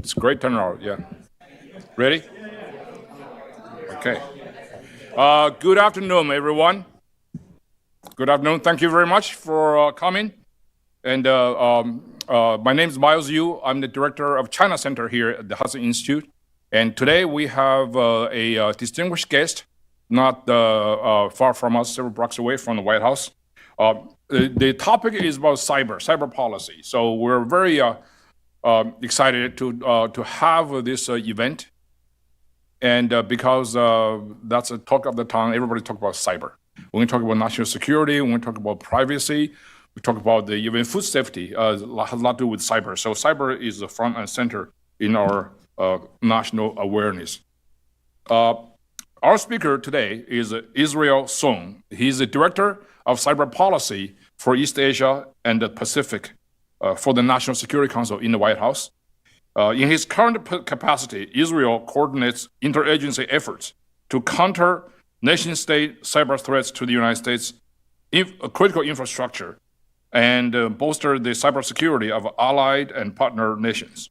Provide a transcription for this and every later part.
It's a great turnout, yeah. Ready? Okay. Good afternoon, everyone. Good afternoon. Thank you very much for coming. And my name is Miles Yu. I'm the director of China Center here at the Hudson Institute. And today we have a distinguished guest, not far from us, several blocks away from the White House. The topic is about cyber policy. So we're very excited to have this event. And because that's a talk of the town, everybody talk about cyber. When we talk about national security, when we talk about privacy, we talk about even food safety, has a lot to do with cyber. So cyber is the front and center in our national awareness. Our speaker today is Israel Song. He's the director of cyber policy for East Asia and the Pacific for the National Security Council in the White House. In his current capacity, Israel coordinates interagency efforts to counter nation-state cyber threats to the United States critical infrastructure and bolster the cybersecurity of allied and partner nations.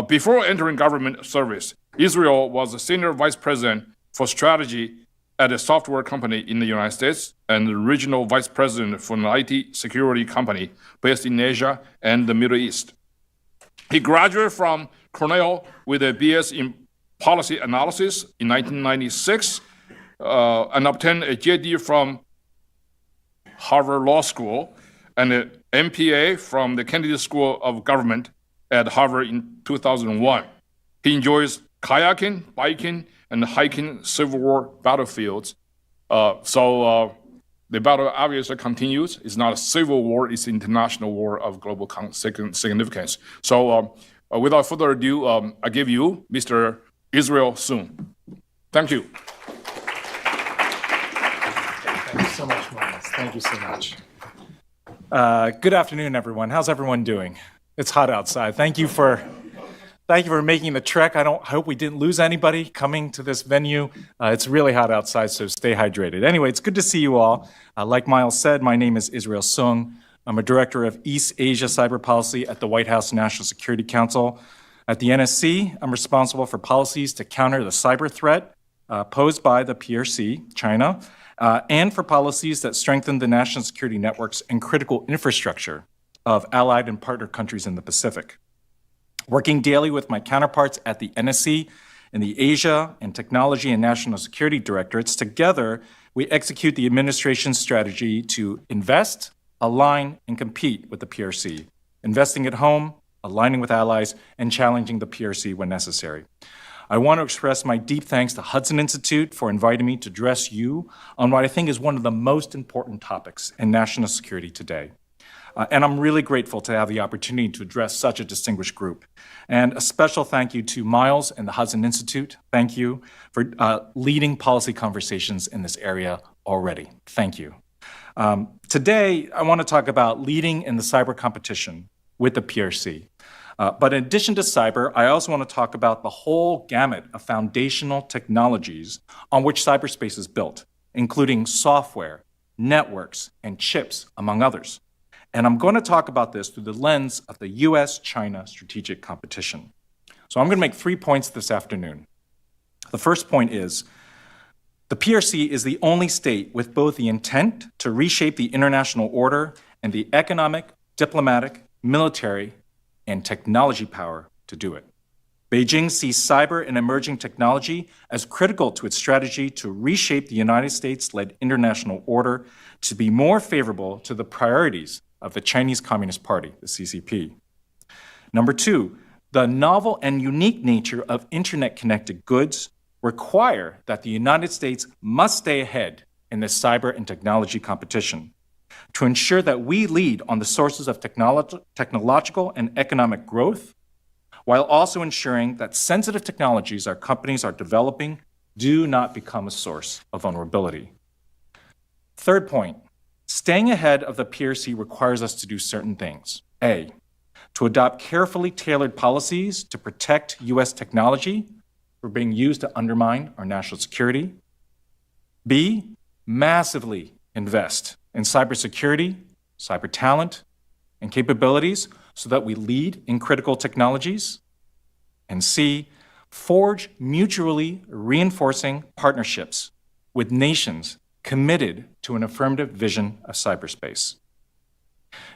Before entering government service, Israel was a senior vice president for strategy at a software company in the United States and the regional vice president for an IT security company based in Asia and the Middle East. He graduated from Cornell with a BS in policy analysis in 1996 and obtained a JD from Harvard Law School and an MPA from the Kennedy School of Government at Harvard in 2001. He enjoys kayaking, biking, and hiking Civil War battlefields. So the battle obviously continues. It's not a civil war, it's an international war of global significance. So without further ado, I give you Mr. Israel Song. Thank you. Thank you so much, Miles. Thank you so much. Good afternoon, everyone. How's everyone doing? It's hot outside. Thank you for making the trek. I hope we didn't lose anybody coming to this venue. It's really hot outside, so stay hydrated. Anyway, it's good to see you all. Like Miles said, my name is Israel Song. I'm a director of East Asia Cyber Policy at the White House National Security Council. At the NSC, I'm responsible for policies to counter the cyber threat posed by the PRC, China, and for policies that strengthen the national security networks and critical infrastructure of allied and partner countries in the Pacific. Working daily with my counterparts at the NSC and the Asia and Technology and National Security Directorates, together we execute the administration's strategy to invest, align, and compete with the PRC, investing at home, aligning with allies, and challenging the PRC when necessary. I want to express my deep thanks to Hudson Institute for inviting me to address you on what I think is one of the most important topics in national security today. And I'm really grateful to have the opportunity to address such a distinguished group. And a special thank you to Miles and the Hudson Institute. Thank you for leading policy conversations in this area already. Thank you. Today, I want to talk about leading in the cyber competition with the PRC. But in addition to cyber, I also want to talk about the whole gamut of foundational technologies on which cyberspace is built, including software, networks, and chips, among others. And I'm going to talk about this through the lens of the US-China strategic competition. So I'm going to make 3 points this afternoon. The first point is, the PRC is the only state with both the intent to reshape the international order and the economic, diplomatic, military, and technology power to do it. Beijing sees cyber and emerging technology as critical to its strategy to reshape the United States-led international order to be more favorable to the priorities of the Chinese Communist Party, the CCP. Number 2, the novel and unique nature of internet-connected goods require that the United States must stay ahead in this cyber and technology competition to ensure that we lead on the sources of technological and economic growth, while also ensuring that sensitive technologies our companies are developing do not become a source of vulnerability. Third point, staying ahead of the PRC requires us to do certain things. A, to adopt carefully tailored policies to protect US technology from being used to undermine our national security. B, massively invest in cybersecurity, cyber talent, and capabilities so that we lead in critical technologies. And C, forge mutually reinforcing partnerships with nations committed to an affirmative vision of cyberspace.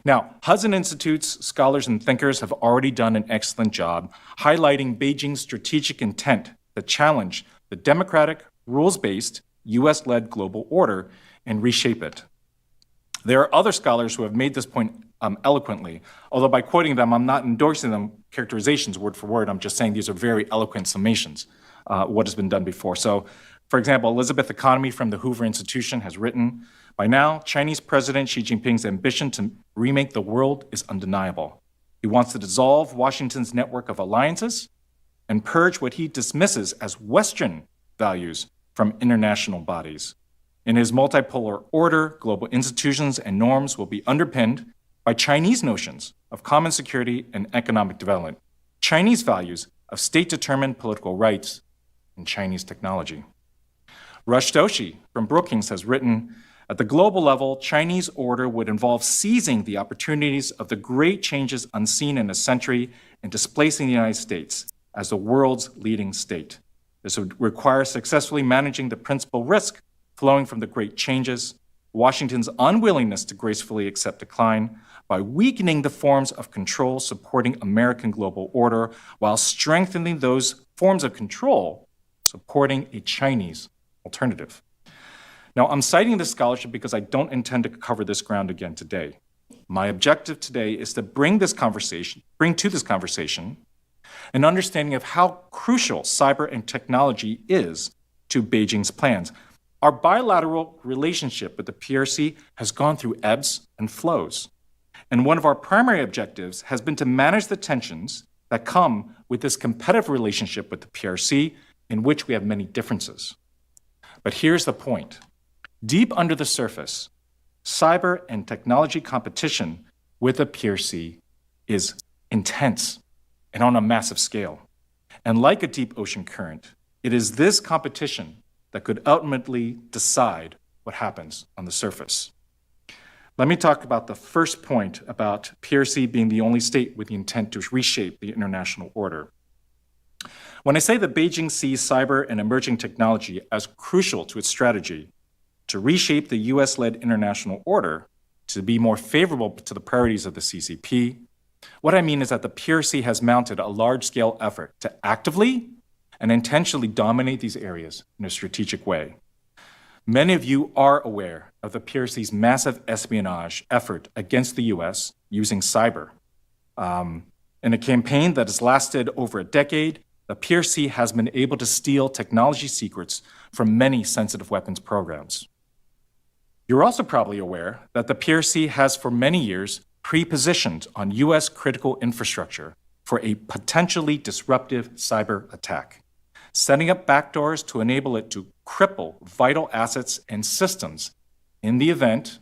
Now, Hudson Institute's scholars and thinkers have already done an excellent job highlighting Beijing's strategic intent to challenge the democratic, rules-based, US-led global order and reshape it. There are other scholars who have made this point eloquently, although by quoting them, I'm not endorsing them characterizations word for word. I'm just saying these are very eloquent summations, what has been done before. So, for example, Elizabeth Economy from the Hoover Institution has written, by now, Chinese President Xi Jinping's ambition to remake the world is undeniable. He wants to dissolve Washington's network of alliances and purge what he dismisses as Western values from international bodies. In his multipolar order, global institutions and norms will be underpinned by Chinese notions of common security and economic development, Chinese values of state-determined political rights, and Chinese technology. Rush Doshi from Brookings has written, at the global level, Chinese order would involve seizing the opportunities of the great changes unseen in a century and displacing the United States as the world's leading state. This would require successfully managing the principal risk flowing from the great changes, Washington's unwillingness to gracefully accept decline, by weakening the forms of control supporting American global order while strengthening those forms of control supporting a Chinese alternative. Now, I'm citing this scholarship because I don't intend to cover this ground again today. My objective today is to bring to this conversation an understanding of how crucial cyber and technology is to Beijing's plans. Our bilateral relationship with the PRC has gone through ebbs and flows. And one of our primary objectives has been to manage the tensions that come with this competitive relationship with the PRC, in which we have many differences. But here's the point. Deep under the surface, cyber and technology competition with the PRC is intense and on a massive scale. And like a deep ocean current, it is this competition that could ultimately decide what happens on the surface. Let me talk about the first point about PRC being the only state with the intent to reshape the international order. When I say that Beijing sees cyber and emerging technology as crucial to its strategy to reshape the US-led international order to be more favorable to the priorities of the CCP, what I mean is that the PRC has mounted a large-scale effort to actively and intentionally dominate these areas in a strategic way. Many of you are aware of the PRC's massive espionage effort against the US using cyber. In a campaign that has lasted over a decade, the PRC has been able to steal technology secrets from many sensitive weapons programs. You're also probably aware that the PRC has for many years pre-positioned on US critical infrastructure for a potentially disruptive cyber attack, setting up backdoors to enable it to cripple vital assets and systems in the event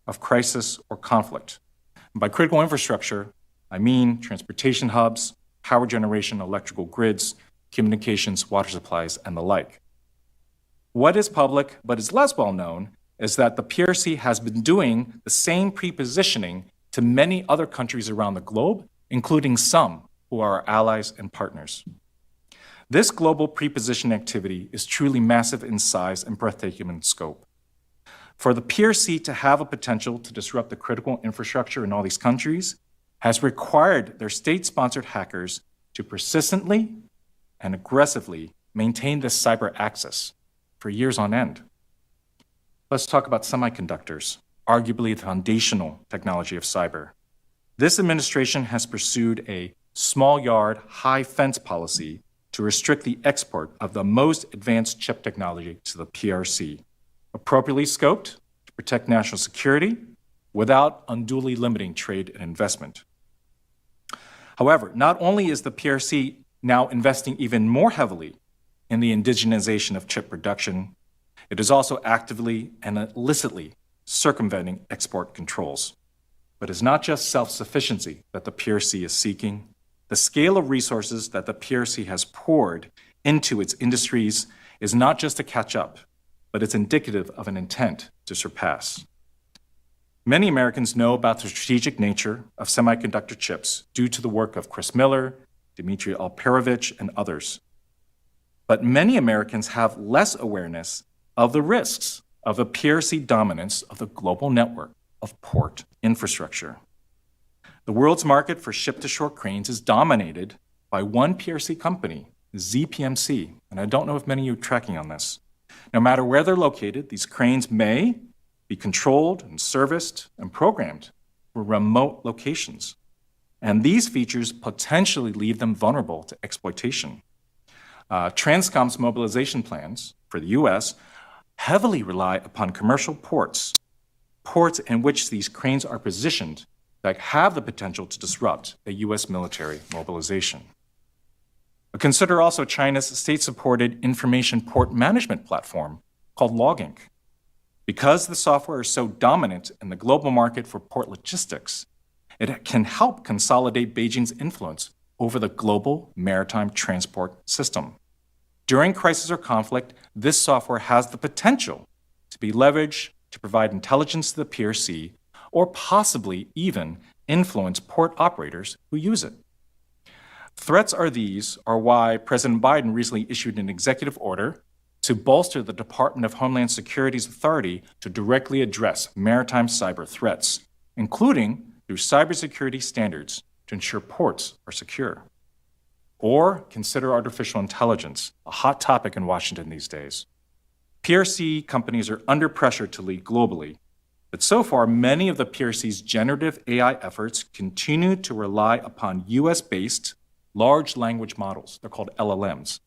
of crisis or conflict. And by critical infrastructure, I mean transportation hubs, power generation, electrical grids, communications, water supplies, and the like. What is public but is less well known is that the PRC has been doing the same pre-positioning to many other countries around the globe, including some who are our allies and partners. This global pre-position activity is truly massive in size and breathtaking in scope. For the PRC to have a potential to disrupt the critical infrastructure in all these countries has required their state-sponsored hackers to persistently and aggressively maintain this cyber access for years on end. Let's talk about semiconductors, arguably the foundational technology of cyber. This administration has pursued a small yard, high fence policy to restrict the export of the most advanced chip technology to the PRC, appropriately scoped to protect national security without unduly limiting trade and investment. However, not only is the PRC now investing even more heavily in the indigenization of chip production, it is also actively and illicitly circumventing export controls. But it's not just self-sufficiency that the PRC is seeking. The scale of resources that the PRC has poured into its industries is not just to catch up, but it's indicative of an intent to surpass. Many Americans know about the strategic nature of semiconductor chips due to the work of Chris Miller, Dmitry Alperovich, and others. But many Americans have less awareness of the risks of the PRC dominance of the global network of port infrastructure. The world's market for ship-to-shore cranes is dominated by one PRC company, ZPMC, and I don't know if many of you are tracking on this. No matter where they're located, these cranes may be controlled and serviced and programmed for remote locations. And these features potentially leave them vulnerable to exploitation. Transcom's mobilization plans for the U.S. heavily rely upon commercial ports in which these cranes are positioned that have the potential to disrupt a U.S. military mobilization. Consider also China's state-supported information port management platform called LogInc. Because the software is so dominant in the global market for port logistics, it can help consolidate Beijing's influence over the global maritime transport system. During crisis or conflict, this software has the potential to be leveraged to provide intelligence to the PRC or possibly even influence port operators who use it. Threats are why President Biden recently issued an executive order to bolster the Department of Homeland Security's authority to directly address maritime cyber threats, including through cybersecurity standards to ensure ports are secure. Or consider artificial intelligence, a hot topic in Washington these days. PRC companies are under pressure to lead globally, but so far, many of the PRC's generative AI efforts continue to rely upon US-based large language models. They're called LLMs,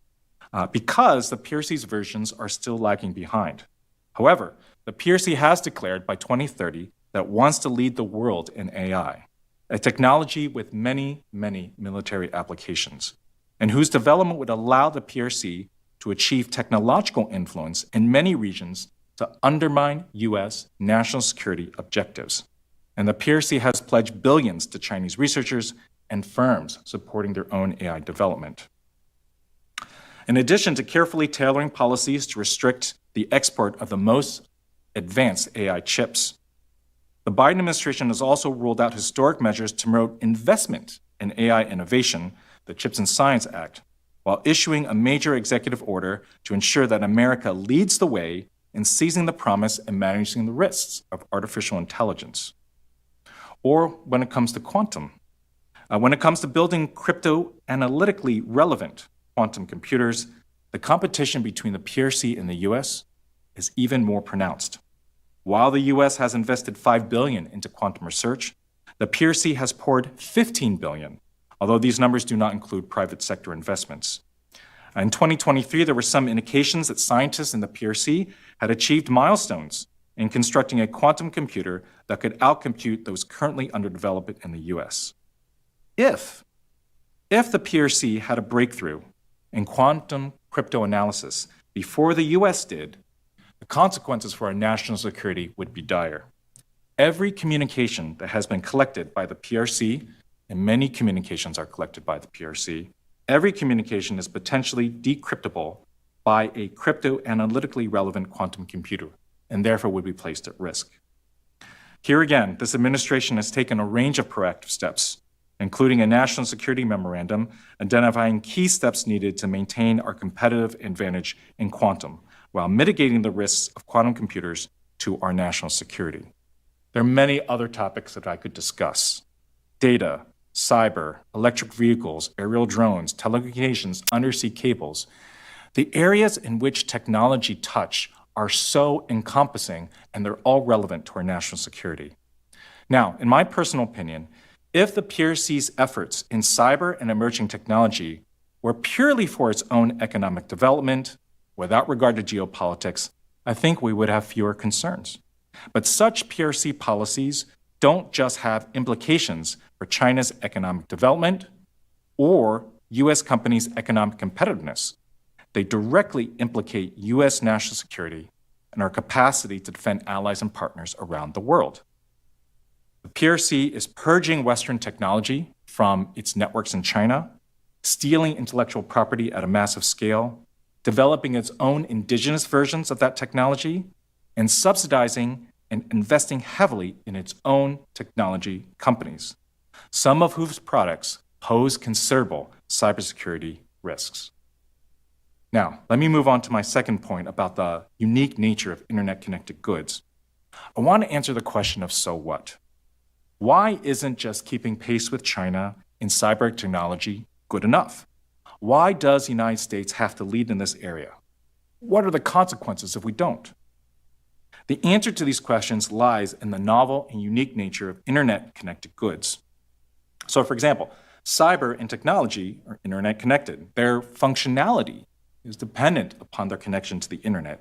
because the PRC's versions are still lagging behind. However, the PRC has declared by 2030 that it wants to lead the world in AI, a technology with many, many military applications, and whose development would allow the PRC to achieve technological influence in many regions to undermine U.S. national security objectives. And the PRC has pledged billions to Chinese researchers and firms supporting their own AI development. In addition to carefully tailoring policies to restrict the export of the most advanced AI chips, the Biden administration has also rolled out historic measures to promote investment in AI innovation, the CHIPS and Science Act, while issuing a major executive order to ensure that America leads the way in seizing the promise and managing the risks of artificial intelligence. Or when it comes to quantum, when it comes to building crypto-analytically relevant quantum computers, the competition between the PRC and the US is even more pronounced. While the US has invested $5 billion into quantum research, the PRC has poured $15 billion, although these numbers do not include private sector investments. In 2023, there were some indications that scientists in the PRC had achieved milestones in constructing a quantum computer that could outcompute those currently under development in the US. If the PRC had a breakthrough in quantum cryptoanalysis before the US did, the consequences for our national security would be dire. Every communication that has been collected by the PRC, and many communications are collected by the PRC, every communication is potentially decryptable by a crypto-analytically relevant quantum computer, and therefore would be placed at risk. Here again, this administration has taken a range of proactive steps, including a national security memorandum identifying key steps needed to maintain our competitive advantage in quantum, while mitigating the risks of quantum computers to our national security. There are many other topics that I could discuss: data, cyber, electric vehicles, aerial drones, telecommunications, undersea cables. The areas in which technology touch are so encompassing, and they're all relevant to our national security. Now, in my personal opinion, if the PRC's efforts in cyber and emerging technology were purely for its own economic development, without regard to geopolitics, I think we would have fewer concerns. But such PRC policies don't just have implications for China's economic development or U.S. companies' economic competitiveness. They directly implicate U.S. national security and our capacity to defend allies and partners around the world. The PRC is purging Western technology from its networks in China, stealing intellectual property at a massive scale, developing its own indigenous versions of that technology, and subsidizing and investing heavily in its own technology companies, some of whose products pose considerable cybersecurity risks. Now, let me move on to my second point about the unique nature of internet-connected goods. I want to answer the question of so what? Why isn't just keeping pace with China in cyber technology good enough? Why does the United States have to lead in this area? What are the consequences if we don't? The answer to these questions lies in the novel and unique nature of internet-connected goods. So, for example, cyber and technology are internet-connected. Their functionality is dependent upon their connection to the internet.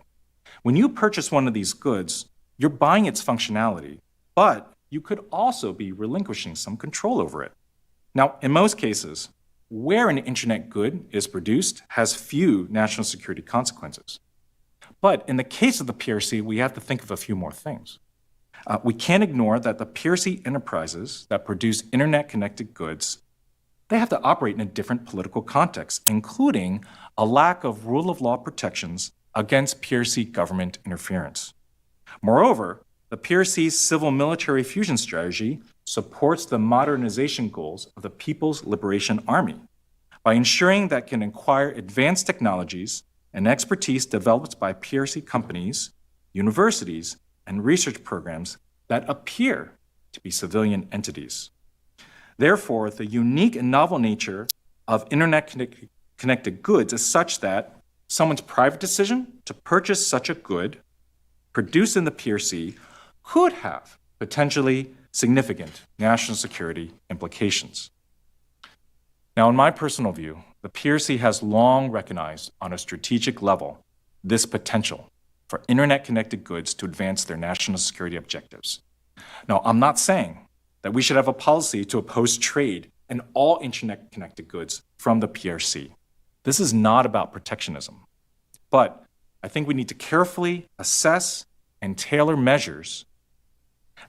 When you purchase one of these goods, you're buying its functionality, but you could also be relinquishing some control over it. Now, in most cases, where an internet good is produced has few national security consequences. But in the case of the PRC, we have to think of a few more things. We can't ignore that the PRC enterprises that produce internet-connected goods, they have to operate in a different political context, including a lack of rule of law protections against PRC government interference. Moreover, the PRC's civil-military fusion strategy supports the modernization goals of the People's Liberation Army by ensuring that it can acquire advanced technologies and expertise developed by PRC companies, universities, and research programs that appear to be civilian entities. Therefore, the unique and novel nature of internet-connected goods is such that someone's private decision to purchase such a good produced in the PRC could have potentially significant national security implications. Now, in my personal view, the PRC has long recognized on a strategic level this potential for internet-connected goods to advance their national security objectives. Now, I'm not saying that we should have a policy to oppose trade in all internet-connected goods from the PRC. This is not about protectionism, but I think we need to carefully assess and tailor measures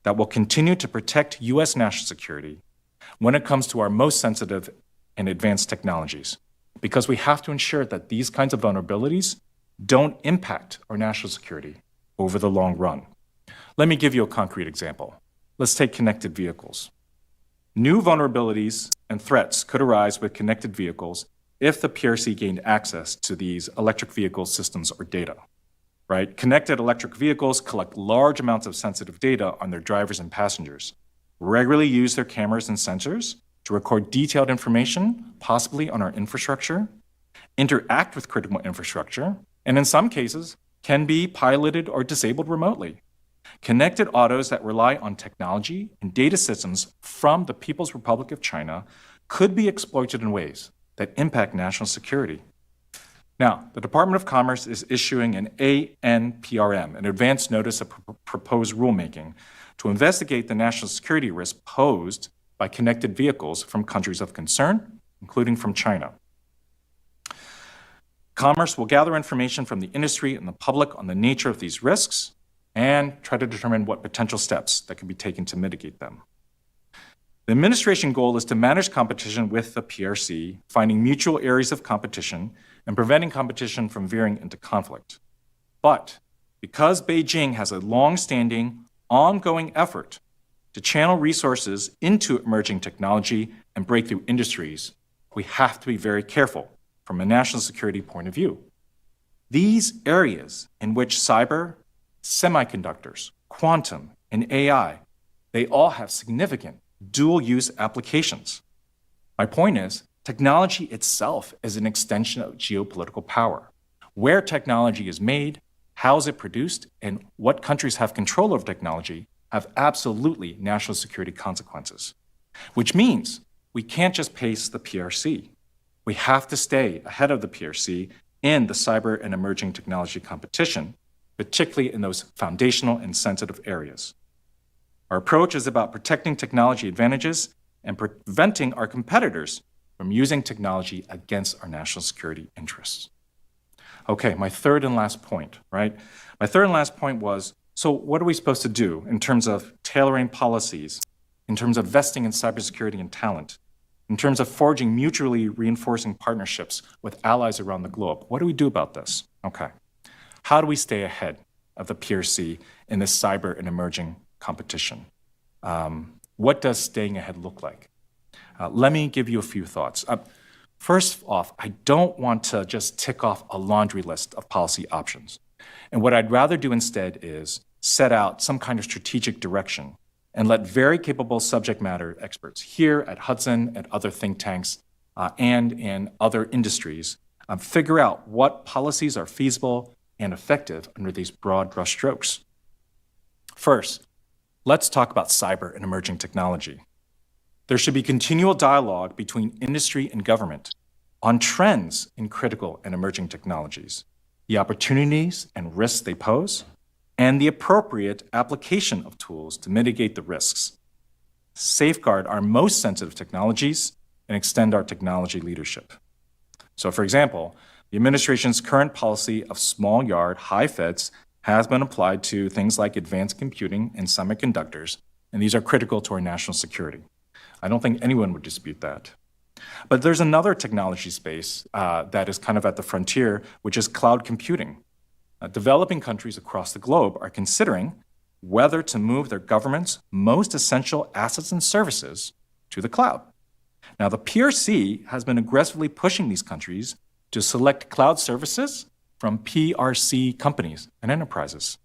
that will continue to protect U.S. national security when it comes to our most sensitive and advanced technologies, because we have to ensure that these kinds of vulnerabilities don't impact our national security over the long run. Let me give you a concrete example. Let's take connected vehicles. New vulnerabilities and threats could arise with connected vehicles if the PRC gained access to these electric vehicle systems or data, right? Connected electric vehicles collect large amounts of sensitive data on their drivers and passengers, regularly use their cameras and sensors to record detailed information, possibly on our infrastructure, interact with critical infrastructure, and in some cases, can be piloted or disabled remotely. Connected autos that rely on technology and data systems from the People's Republic of China could be exploited in ways that impact national security. Now, the Department of Commerce is issuing an ANPRM, an advance notice of proposed rulemaking, to investigate the national security risk posed by connected vehicles from countries of concern, including from China. Commerce will gather information from the industry and the public on the nature of these risks and try to determine what potential steps that can be taken to mitigate them. The administration goal is to manage competition with the PRC, finding mutual areas of competition and preventing competition from veering into conflict. But because Beijing has a long-standing, ongoing effort to channel resources into emerging technology and breakthrough industries, we have to be very careful from a national security point of view. These areas in which cyber, semiconductors, quantum, and AI, they all have significant dual-use applications. My point is, technology itself is an extension of geopolitical power. Where technology is made, how is it produced, and what countries have control over technology have absolutely national security consequences. Which means we can't just pace the PRC. We have to stay ahead of the PRC in the cyber and emerging technology competition, particularly in those foundational and sensitive areas. Our approach is about protecting technology advantages and preventing our competitors from using technology against our national security interests. Okay, my third and last point, right? My third and last point was, so what are we supposed to do in terms of tailoring policies, in terms of investing in cybersecurity and talent, in terms of forging mutually reinforcing partnerships with allies around the globe? What do we do about this? Okay. How do we stay ahead of the PRC in this cyber and emerging competition? What does staying ahead look like? Let me give you a few thoughts. First off, I don't want to just tick off a laundry list of policy options. And what I'd rather do instead is set out some kind of strategic direction and let very capable subject matter experts here at Hudson, at other think tanks, and in other industries figure out what policies are feasible and effective under these broad brushstrokes. First, let's talk about cyber and emerging technology. There should be continual dialogue between industry and government on trends in critical and emerging technologies, the opportunities and risks they pose, and the appropriate application of tools to mitigate the risks, safeguard our most sensitive technologies, and extend our technology leadership. So, for example, the administration's current policy of small yard, high feds has been applied to things like advanced computing and semiconductors, and these are critical to our national security. I don't think anyone would dispute that. But there's another technology space that is kind of at the frontier, which is cloud computing. Developing countries across the globe are considering whether to move their government's most essential assets and services to the cloud. Now, the PRC has been aggressively pushing these countries to select cloud services from PRC companies and enterprises.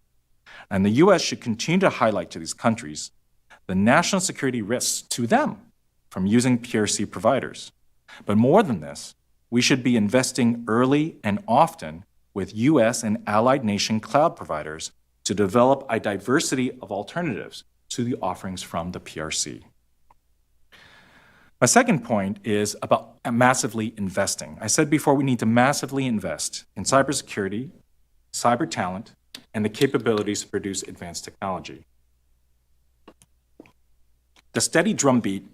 And the U.S. should continue to highlight to these countries the national security risks to them from using PRC providers. But more than this, we should be investing early and often with U.S. and allied nation cloud providers to develop a diversity of alternatives to the offerings from the PRC. My second point is about massively investing. I said before we need to massively invest in cybersecurity, cyber talent, and the capabilities to produce advanced technology. The steady drumbeat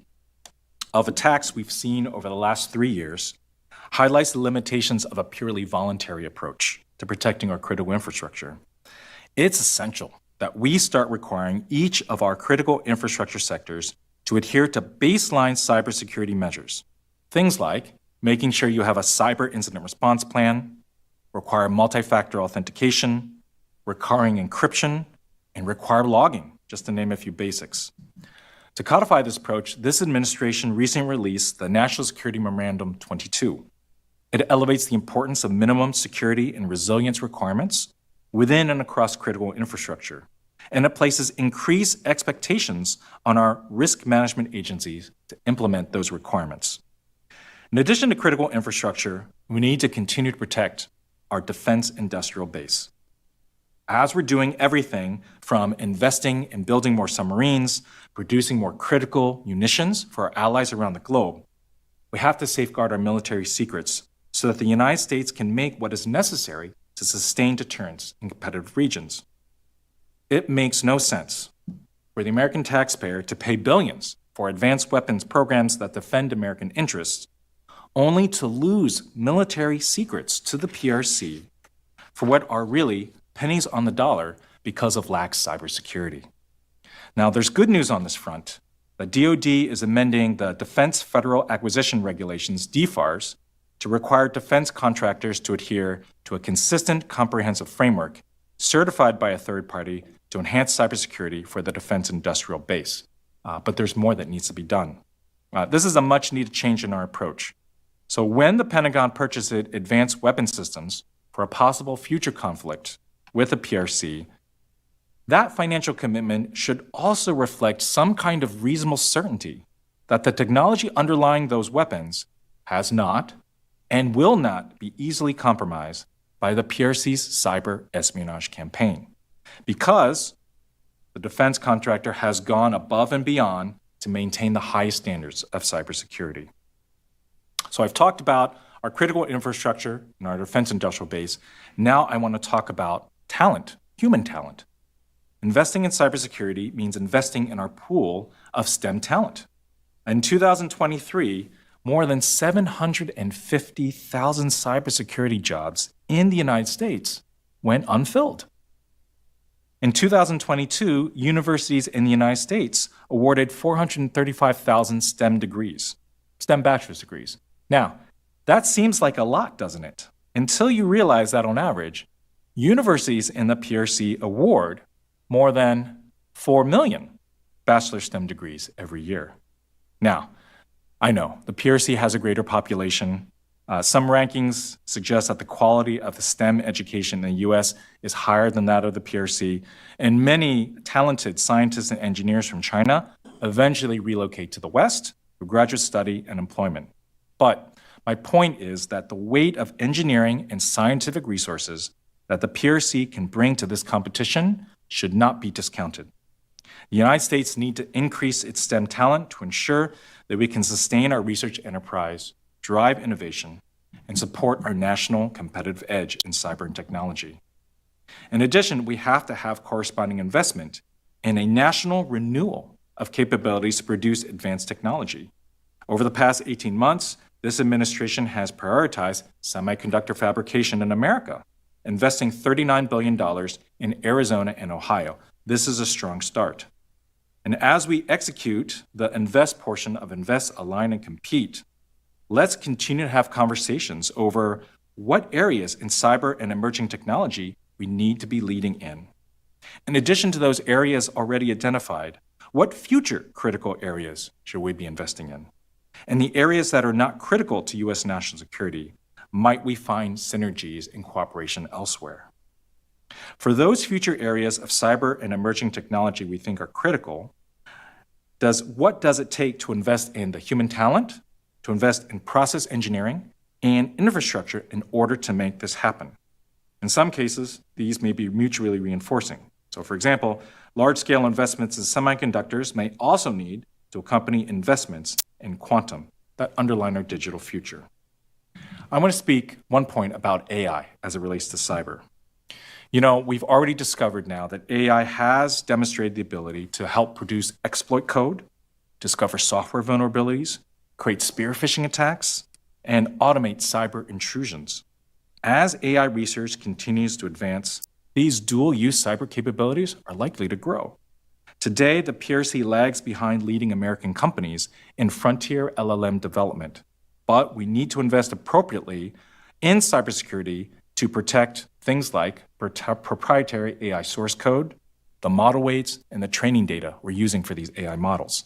of attacks we've seen over the last 3 years highlights the limitations of a purely voluntary approach to protecting our critical infrastructure. It's essential that we start requiring each of our critical infrastructure sectors to adhere to baseline cybersecurity measures. Things like making sure you have a cyber incident response plan, require multi-factor authentication, requiring encryption, and require logging, just to name a few basics. To codify this approach, this administration recently released the National Security Memorandum 22. It elevates the importance of minimum security and resilience requirements within and across critical infrastructure, and it places increased expectations on our risk management agencies to implement those requirements. In addition to critical infrastructure, we need to continue to protect our defense industrial base. As we're doing everything from investing in building more submarines, producing more critical munitions for our allies around the globe, we have to safeguard our military secrets so that the United States can make what is necessary to sustain deterrence in competitive regions. It makes no sense for the American taxpayer to pay billions for advanced weapons programs that defend American interests, only to lose military secrets to the PRC for what are really pennies on the dollar because of lax cybersecurity. Now, there's good news on this front. The DoD is amending the Defense Federal Acquisition Regulations, DFARS, to require defense contractors to adhere to a consistent, comprehensive framework certified by a third party to enhance cybersecurity for the defense industrial base. But there's more that needs to be done. This is a much-needed change in our approach. So when the Pentagon purchases advanced weapon systems for a possible future conflict with the PRC, that financial commitment should also reflect some kind of reasonable certainty that the technology underlying those weapons has not and will not be easily compromised by the PRC's cyber espionage campaign, because the defense contractor has gone above and beyond to maintain the highest standards of cybersecurity. So I've talked about our critical infrastructure and our defense industrial base. Now I want to talk about talent, human talent. Investing in cybersecurity means investing in our pool of STEM talent. In 2023, more than 750,000 cybersecurity jobs in the United States went unfilled. In 2022, universities in the United States awarded 435,000 STEM bachelor's degrees. Now, that seems like a lot, doesn't it? Until you realize that on average, universities in the PRC award more than 4 million bachelor STEM degrees every year. Now, I know, the PRC has a greater population. Some rankings suggest that the quality of the STEM education in the US is higher than that of the PRC, and many talented scientists and engineers from China eventually relocate to the West for graduate study and employment. But my point is that the weight of engineering and scientific resources that the PRC can bring to this competition should not be discounted. The United States needs to increase its STEM talent to ensure that we can sustain our research enterprise, drive innovation, and support our national competitive edge in cyber and technology. In addition, we have to have corresponding investment in a national renewal of capabilities to produce advanced technology. Over the past 18 months, this administration has prioritized semiconductor fabrication in America, investing $39 billion in Arizona and Ohio. This is a strong start. And as we execute the invest portion of Invest, Align, and Compete, let's continue to have conversations over what areas in cyber and emerging technology we need to be leading in. In addition to those areas already identified, what future critical areas should we be investing in? And the areas that are not critical to U.S. national security, might we find synergies and cooperation elsewhere? For those future areas of cyber and emerging technology we think are critical, what does it take to invest in the human talent, to invest in process engineering, and infrastructure in order to make this happen? In some cases, these may be mutually reinforcing. So for example, large-scale investments in semiconductors may also need to accompany investments in quantum that underline our digital future. I want to speak one point about AI as it relates to cyber. You know, we've already discovered now that AI has demonstrated the ability to help produce exploit code, discover software vulnerabilities, create spear phishing attacks, and automate cyber intrusions. As AI research continues to advance, these dual-use cyber capabilities are likely to grow. Today, the PRC lags behind leading American companies in frontier LLM development, but we need to invest appropriately in cybersecurity to protect things like proprietary AI source code, the model weights, and the training data we're using for these AI models.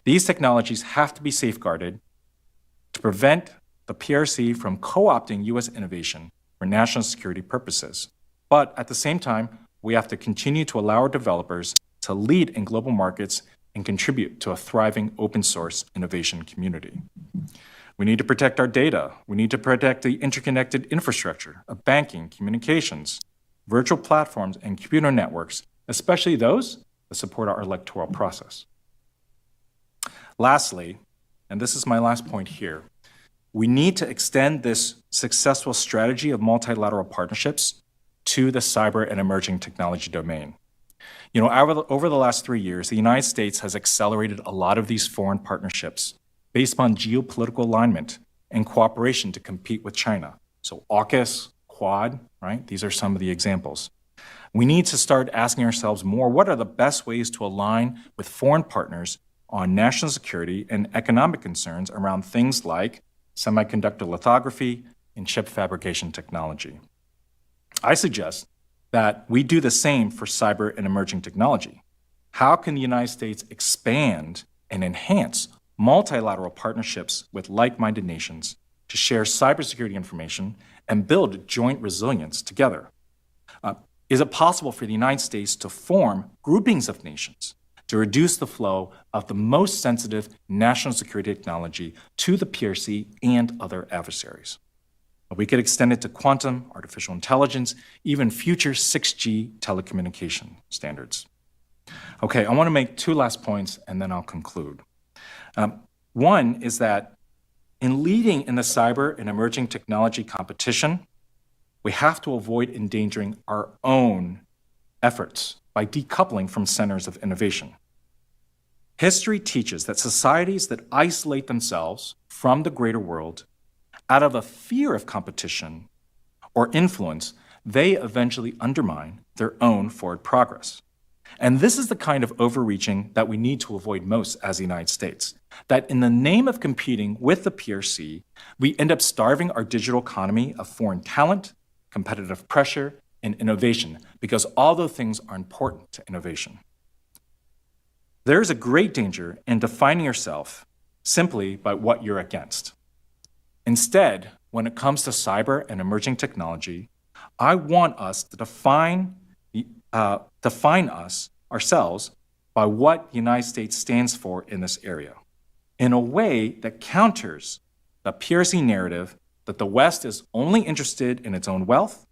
These technologies have to be safeguarded to prevent the PRC from co-opting U.S. innovation for national security purposes. But at the same time, we have to continue to allow our developers to lead in global markets and contribute to a thriving open source innovation community. We need to protect our data. We need to protect the interconnected infrastructure of banking, communications, virtual platforms, and computer networks, especially those that support our electoral process. Lastly, and this is my last point here, we need to extend this successful strategy of multilateral partnerships to the cyber and emerging technology domain. You know, over the last 3 years, the United States has accelerated a lot of these foreign partnerships based on geopolitical alignment and cooperation to compete with China. So AUKUS, Quad, right? These are some of the examples. We need to start asking ourselves more, what are the best ways to align with foreign partners on national security and economic concerns around things like semiconductor lithography and chip fabrication technology? I suggest that we do the same for cyber and emerging technology. How can the United States expand and enhance multilateral partnerships with like-minded nations to share cybersecurity information and build joint resilience together? Is it possible for the United States to form groupings of nations to reduce the flow of the most sensitive national security technology to the PRC and other adversaries? We could extend it to quantum, artificial intelligence, even future 6G telecommunication standards. Okay, I want to make two last points and then I'll conclude. One is that in leading in the cyber and emerging technology competition, we have to avoid endangering our own efforts by decoupling from centers of innovation. History teaches that societies that isolate themselves from the greater world out of a fear of competition or influence, they eventually undermine their own forward progress. And this is the kind of overreaching that we need to avoid most as the United States, that in the name of competing with the PRC, we end up starving our digital economy of foreign talent, competitive pressure, and innovation, because all those things are important to innovation. There is a great danger in defining yourself simply by what you're against. Instead, when it comes to cyber and emerging technology, I want us to define us ourselves by what the United States stands for in this area, in a way that counters the PRC narrative that the West is only interested in its own wealth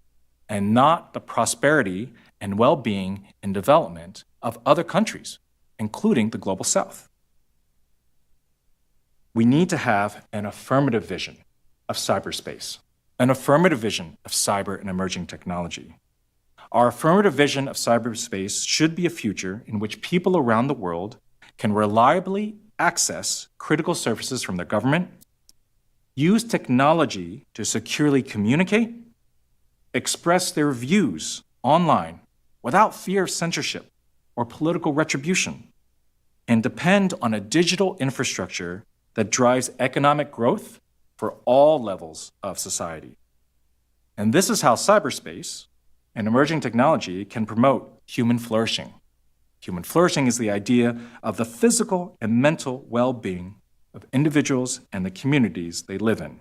and not the prosperity and well-being and development of other countries, including the global South. We need to have an affirmative vision of cyberspace, an affirmative vision of cyber and emerging technology. Our affirmative vision of cyberspace should be a future in which people around the world can reliably access critical services from their government, use technology to securely communicate, express their views online without fear of censorship or political retribution, and depend on a digital infrastructure that drives economic growth for all levels of society. And this is how cyberspace and emerging technology can promote human flourishing. Human flourishing is the idea of the physical and mental well-being of individuals and the communities they live in.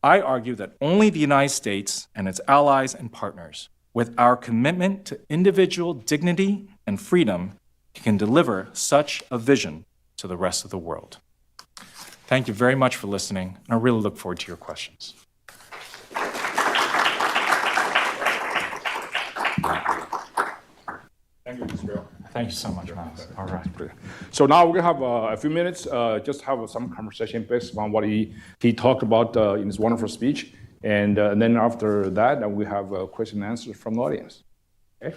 I argue that only the United States and its allies and partners, with our commitment to individual dignity and freedom, can deliver such a vision to the rest of the world. Thank you very much for listening, and I really look forward to your questions. Thank you, Israel. Thank you so much, Miles. All right. So now we're going to have a few minutes, just have some conversation based on what he talked about in his wonderful speech. And then after that, we have question and answers from the audience. Okay.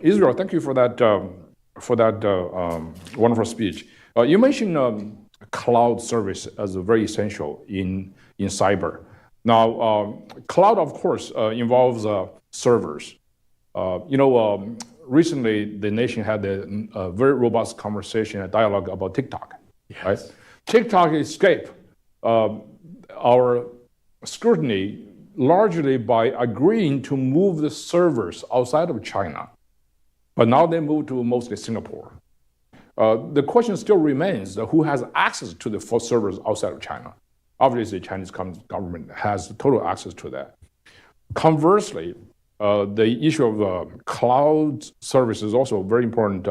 Israel, thank you for that wonderful speech. You mentioned cloud service as very essential in cyber. Now, cloud, of course, involves servers. Recently, the nation had a very robust conversation, a dialogue about TikTok. Yes. Right? TikTok escaped our scrutiny largely by agreeing to move the servers outside of China. But now they moved to mostly Singapore. The question still remains who has access to the servers outside of China. Obviously, the Chinese government has total access to that. Conversely, the issue of cloud service is also very important.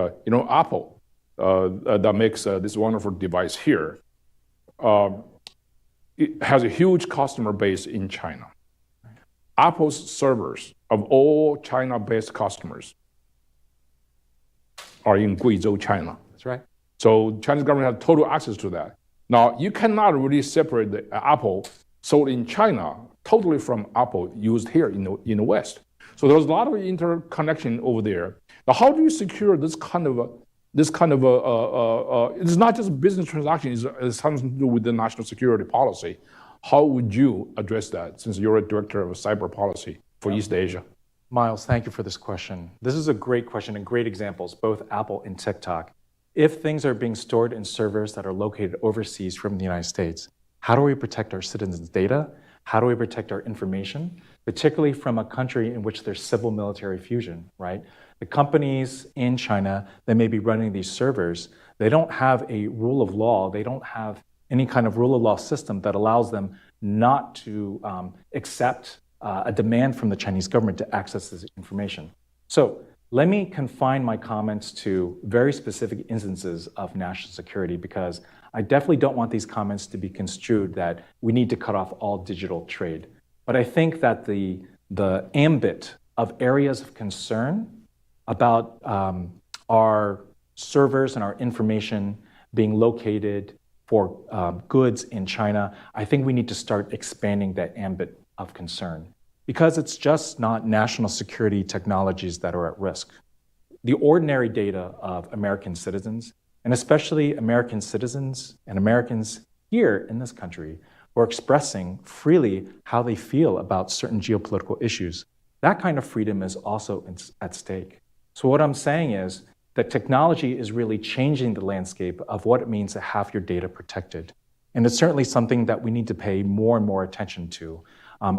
Apple, that makes this wonderful device here, it has a huge customer base in China. Apple's servers of all China-based customers are in Guizhou, China. That's right. So Chinese government has total access to that. Now, you cannot really separate the Apple sold in China totally from Apple used here in the West. So there's a lot of interconnection over there. Now, how do you secure this kind of it's not just a business transaction, it's something to do with the national security policy. How would you address that since you're a director of cyber policy for East Asia? Miles, thank you for this question. This is a great question and great examples, both Apple and TikTok. If things are being stored in servers that are located overseas from the United States, how do we protect our citizens' data? How do we protect our information, particularly from a country in which there's civil-military fusion, right? The companies in China that may be running these servers, they don't have a rule of law. They don't have any kind of rule of law system that allows them not to accept a demand from the Chinese government to access this information. So let me confine my comments to very specific instances of national security because I definitely don't want these comments to be construed that we need to cut off all digital trade. But I think that the ambit of areas of concern about our servers and our information being located for goods in China, I think we need to start expanding that ambit of concern because it's just not national security technologies that are at risk. The ordinary data of American citizens, and especially American citizens and Americans here in this country who are expressing freely how they feel about certain geopolitical issues, that kind of freedom is also at stake. So what I'm saying is that technology is really changing the landscape of what it means to have your data protected. And it's certainly something that we need to pay more and more attention to.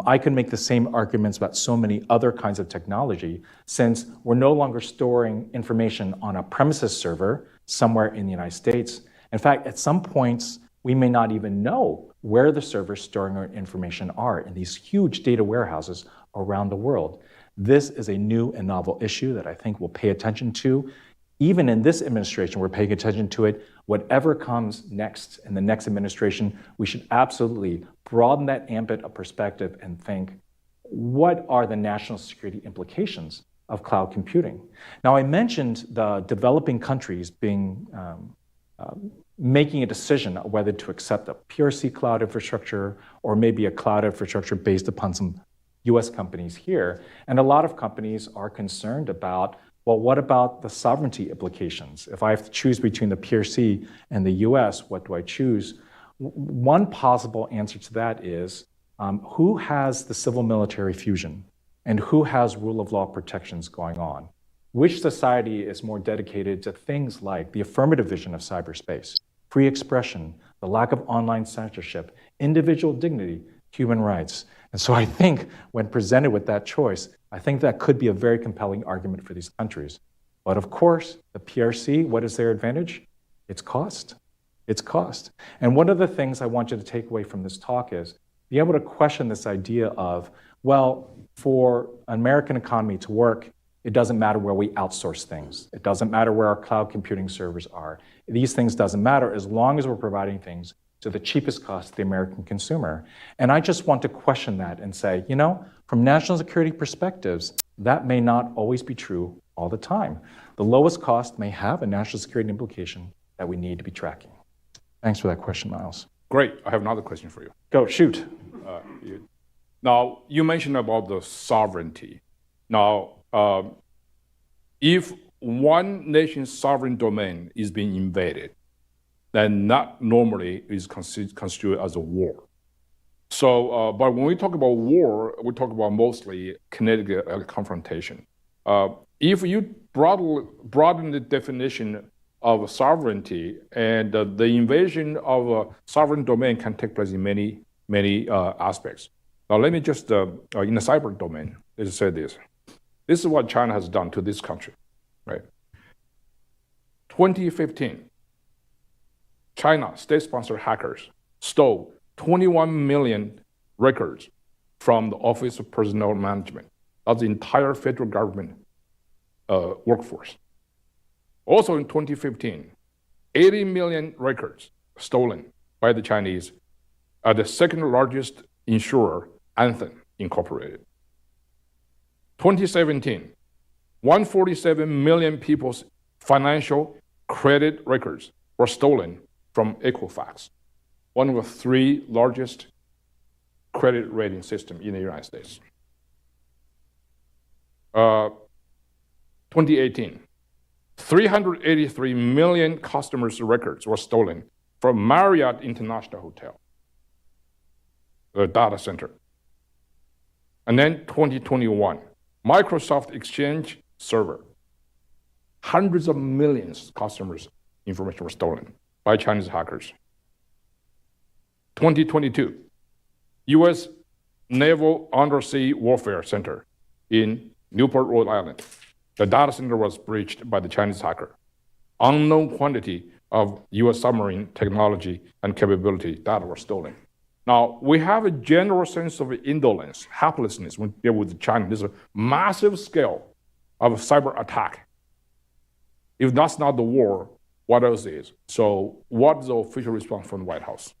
I can make the same arguments about so many other kinds of technology since we're no longer storing information on a premises server somewhere in the United States. In fact, at some points, we may not even know where the servers storing our information are in these huge data warehouses around the world. This is a new and novel issue that I think we'll pay attention to. Even in this administration, we're paying attention to it. Whatever comes next in the next administration, we should absolutely broaden that ambit of perspective and think, what are the national security implications of cloud computing? Now, I mentioned the developing countries making a decision on whether to accept a PRC cloud infrastructure or maybe a cloud infrastructure based upon some US companies here. And a lot of companies are concerned about, well, what about the sovereignty implications? If I have to choose between the PRC and the US, what do I choose? One possible answer to that is, who has the civil-military fusion and who has rule of law protections going on? Which society is more dedicated to things like the affirmative vision of cyberspace, free expression, the lack of online censorship, individual dignity, human rights? And so I think when presented with that choice, I think that could be a very compelling argument for these countries. But of course, the PRC, what is their advantage? It's cost. It's cost. And one of the things I want you to take away from this talk is be able to question this idea of, well, for an American economy to work, it doesn't matter where we outsource things. It doesn't matter where our cloud computing servers are. These things doesn't matter as long as we're providing things to the cheapest cost to the American consumer. And I just want to question that and say, you know, from national security perspectives, that may not always be true all the time. The lowest cost may have a national security implication that we need to be tracking. Thanks for that question, Miles. Great. I have another question for you. Go, shoot. Now, you mentioned about the sovereignty. Now, if one nation's sovereign domain is being invaded, then that normally is constituted as a war. So, but when we talk about war, we talk about mostly kinetic confrontation. If you broaden the definition of sovereignty, and the invasion of a sovereign domain can take place in many aspects. Now, let me just, in the cyber domain, let's say this. This is what China has done to this country, right? 2015, China state-sponsored hackers stole 21 million records from the Office of Personnel Management. That's the entire federal government workforce. Also in 2015, 80 million records stolen by the Chinese at the second largest insurer, Anthem Incorporated. 2017, 147 million people's financial credit records were stolen from Equifax, one of the 3 largest credit rating systems in the United States. 2018, 383 million customers' records were stolen from Marriott International Hotel, the data center. And then 2021, Microsoft Exchange server, hundreds of millions of customers' information were stolen by Chinese hackers. 2022, US Naval Undersea Warfare Center in Newport, Rhode Island. The data center was breached by the Chinese hacker. Unknown quantity of US submarine technology and capability data were stolen. Now, we have a general sense of indolence, helplessness when we deal with China. There's a massive scale of cyber attack. If that's not the war, what else is? So what's the official response from the White House?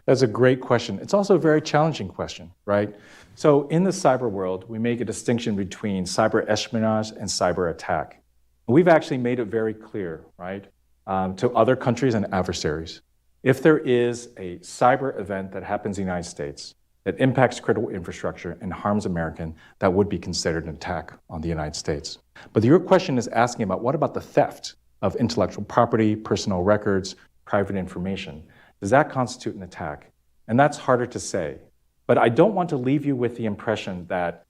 That's a great question. It's also a very challenging question, right? So in the cyber world, we make a distinction between cyber espionage and cyber attack. We've actually made it very clear, right, to other countries and adversaries. If there is a cyber event that happens in the United States that impacts critical infrastructure and harms American, that would be considered an attack on the United States. But your question is asking about what about the theft of intellectual property, personal records, private information? Does that constitute an attack? And that's harder to say. But I don't want to leave you with the impression that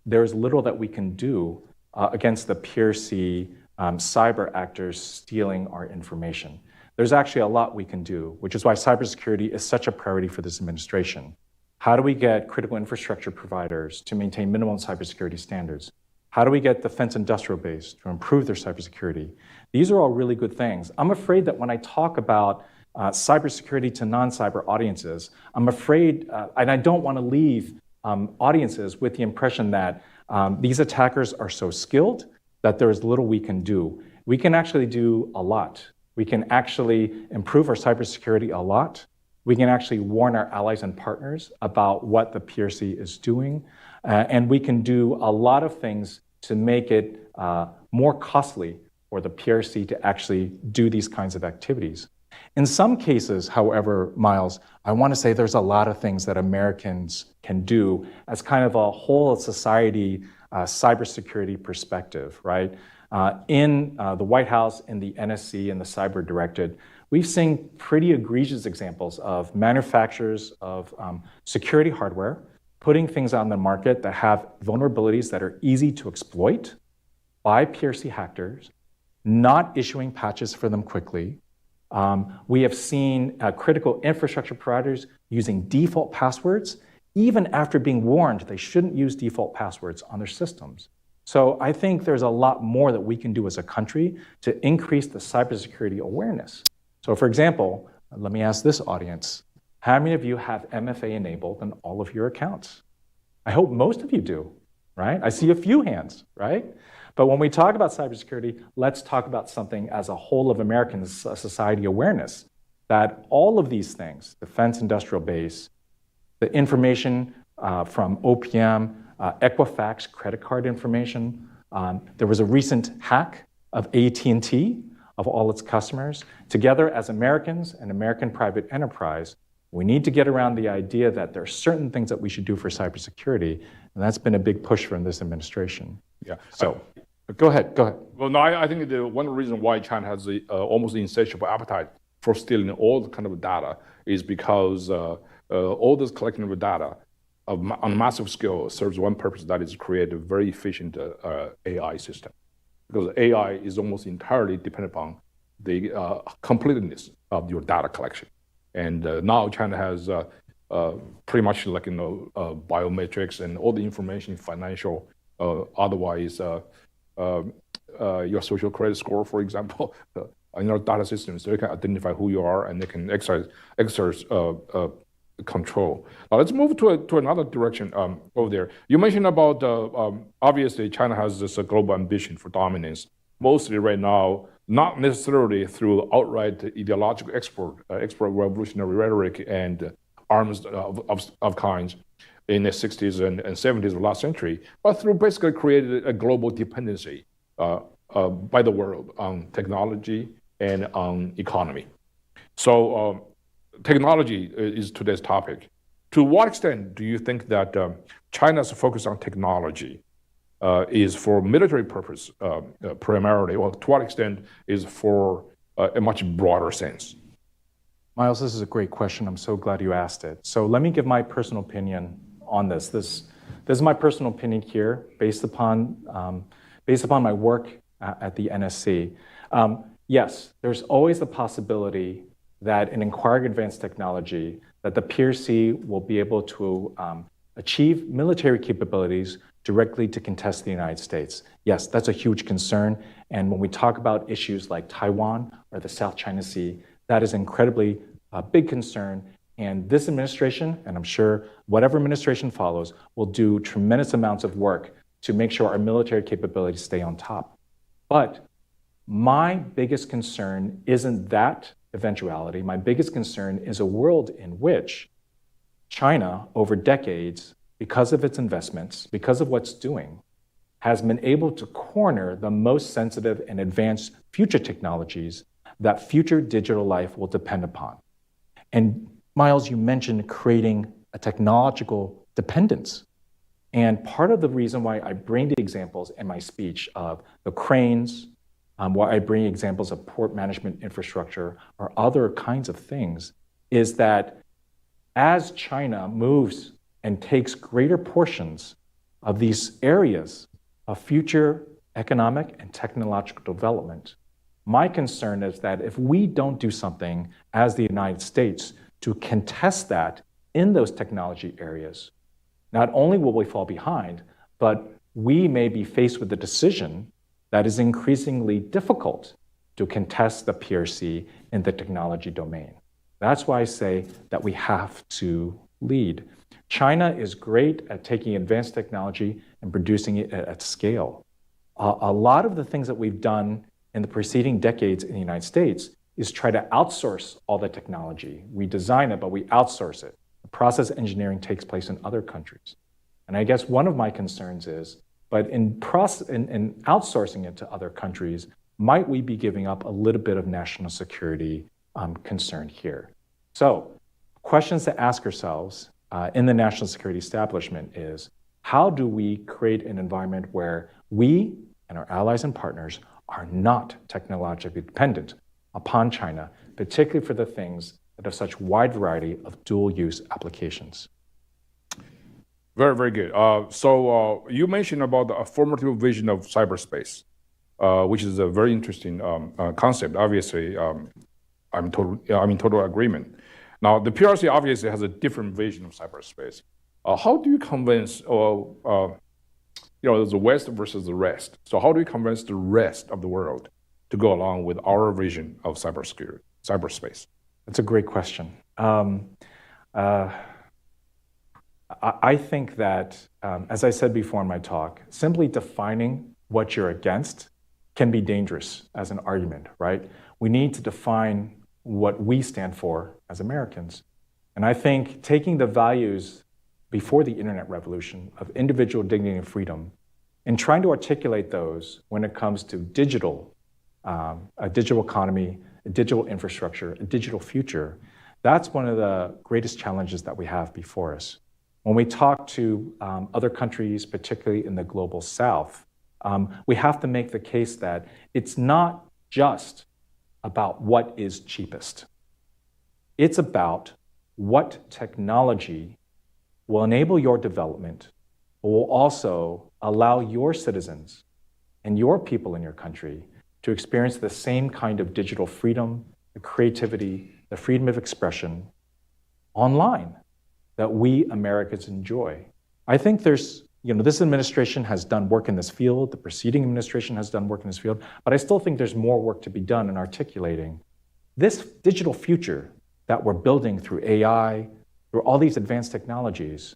there's little that we can do against the PRC cyber actors stealing our information. There's actually a lot we can do, which is why cybersecurity is such a priority for this administration. How do we get critical infrastructure providers to maintain minimum cybersecurity standards? How do we get defense industrial base to improve their cybersecurity? These are all really good things. I'm afraid that when I talk about cybersecurity to non-cyber audiences, I'm afraid, and I don't want to leave audiences with the impression that these attackers are so skilled that there is little we can do. We can actually do a lot. We can actually improve our cybersecurity a lot. We can actually warn our allies and partners about what the PRC is doing. And we can do a lot of things to make it more costly for the PRC to actually do these kinds of activities. In some cases, however, Miles, I want to say there's a lot of things that Americans can do as kind of a whole of society cybersecurity perspective, right? In the White House, in the NSC, and the Cyber Directorate, we've seen pretty egregious examples of manufacturers of security hardware putting things on the market that have vulnerabilities that are easy to exploit by PRC hackers, not issuing patches for them quickly. We have seen critical infrastructure providers using default passwords, even after being warned they shouldn't use default passwords on their systems. So I think there's a lot more that we can do as a country to increase the cybersecurity awareness. So for example, let me ask this audience, how many of you have MFA enabled on all of your accounts? I hope most of you do, right? I see a few hands, right? But when we talk about cybersecurity, let's talk about something as a whole of American society awareness, that all of these things, defense industrial base, the information from OPM, Equifax credit card information. There was a recent hack of AT&T, of all its customers. Together as Americans and American private enterprise, we need to get around the idea that there are certain things that we should do for cybersecurity, and that's been a big push from this administration. Yeah. So, go ahead. Well, no, I think one reason why China has almost insatiable appetite for stealing all the kind of data is because all this collection of data on a massive scale serves one purpose, that is to create a very efficient AI system. Because AI is almost entirely dependent upon the completeness of your data collection. And now China has pretty much like, biometrics and all the information, financial, otherwise, your social credit score, for example, in our data systems, so they can identify who you are and they can exercise control. Now let's move to another direction over there. You mentioned about, obviously, China has this global ambition for dominance, mostly right now, not necessarily through outright ideological export revolutionary rhetoric and arms of kinds in the 60s and 70s of last century, but through basically created a global dependency by the world on technology and on economy. So technology is today's topic. To what extent do you think that China's focus on technology is for military purpose primarily, or to what extent is for a much broader sense? Miles, this is a great question. I'm so glad you asked it. So let me give my personal opinion on this. This is my personal opinion here, based upon my work at the NSC. Yes, there's always the possibility that in acquiring advanced technology, that the PRC will be able to achieve military capabilities directly to contest the United States. Yes, that's a huge concern. And when we talk about issues like Taiwan or the South China Sea, that is incredibly big concern. And this administration, and I'm sure whatever administration follows, will do tremendous amounts of work to make sure our military capabilities stay on top. But my biggest concern isn't that eventuality. My biggest concern is a world in which China, over decades, because of its investments, because of what's doing, has been able to corner the most sensitive and advanced future technologies that future digital life will depend upon. And Miles, you mentioned creating a technological dependence. And part of the reason why I bring the examples in my speech of the cranes, why I bring examples of port management infrastructure or other kinds of things, is that as China moves and takes greater portions of these areas of future economic and technological development, my concern is that if we don't do something as the United States to contest that in those technology areas, not only will we fall behind, but we may be faced with a decision that is increasingly difficult to contest the PRC in the technology domain. That's why I say that we have to lead. China is great at taking advanced technology and producing it at scale. A lot of the things that we've done in the preceding decades in the United States is try to outsource all the technology. We design it, but we outsource it. The process engineering takes place in other countries. And I guess one of my concerns is, but in outsourcing it to other countries, might we be giving up a little bit of national security concern here? So questions to ask ourselves in the national security establishment is, how do we create an environment where we and our allies and partners are not technologically dependent upon China, particularly for the things that have such wide variety of dual-use applications? Very, very good. So you mentioned about the affirmative vision of cyberspace, which is a very interesting concept. Obviously, I'm in total agreement. Now, the PRC obviously has a different vision of cyberspace. How do you convince, the West versus the rest? So how do you convince the rest of the world to go along with our vision of cyberspace? That's a great question. I think that, as I said before in my talk, simply defining what you're against can be dangerous as an argument, right? We need to define what we stand for as Americans. And I think taking the values before the internet revolution of individual dignity and freedom and trying to articulate those when it comes to digital, a digital economy, a digital infrastructure, a digital future, that's one of the greatest challenges that we have before us. When we talk to other countries, particularly in the global South, we have to make the case that it's not just about what is cheapest. It's about what technology will enable your development, but will also allow your citizens and your people in your country to experience the same kind of digital freedom, the creativity, the freedom of expression online that we Americans enjoy. I think this administration has done work in this field, the preceding administration has done work in this field, but I still think there's more work to be done in articulating this digital future that we're building through AI, through all these advanced technologies.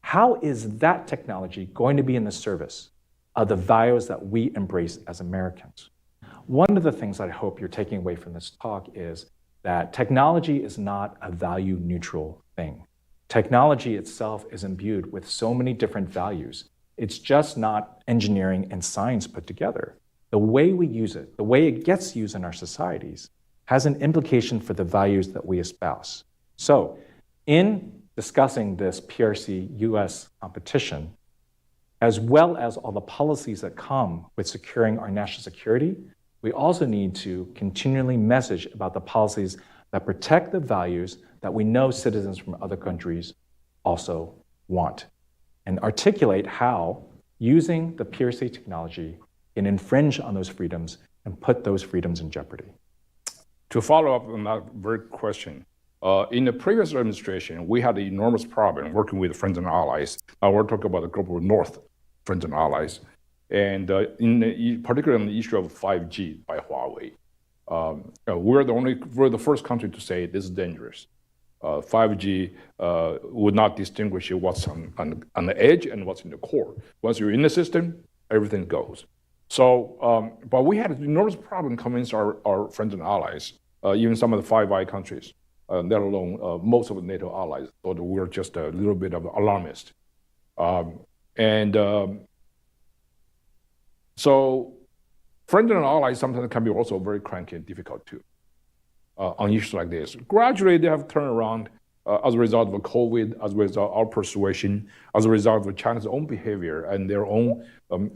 How is that technology going to be in the service of the values that we embrace as Americans? One of the things I hope you're taking away from this talk is that technology is not a value-neutral thing. Technology itself is imbued with so many different values. It's just not engineering and science put together. The way we use it, the way it gets used in our societies, has an implication for the values that we espouse. So, in discussing this PRC-US competition, as well as all the policies that come with securing our national security, we also need to continually message about the policies that protect the values that we know citizens from other countries also want, and articulate how using the PRC technology can infringe on those freedoms and put those freedoms in jeopardy. To follow up on that very question, in the previous administration, we had an enormous problem working with friends and allies. Now we're talking about the global North friends and allies. And particularly on the issue of 5G by Huawei. We're the first country to say this is dangerous. 5G would not distinguish what's on the edge and what's in the core. Once you're in the system, everything goes. So, but we had an enormous problem convincing our friends and allies, even some of the Five Eyes countries, let alone most of the NATO allies, thought we were just a little bit of alarmist. So friends and allies sometimes can be also very cranky and difficult too on issues like this. Gradually, they have turned around as a result of COVID, as a result of our persuasion, as a result of China's own behavior and their own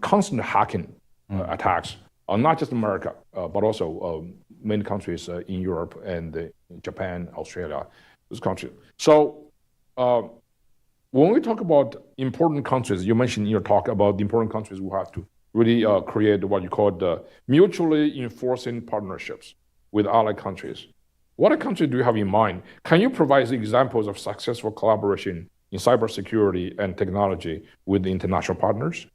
constant hacking attacks on not just America, but also many countries in Europe and Japan, Australia, those countries. So when we talk about important countries, you mentioned in your talk about the important countries who have to really create what you call the mutually enforcing partnerships with allied countries. What countries do you have in mind? Can you provide examples of successful collaboration in cybersecurity and technology with the international partners?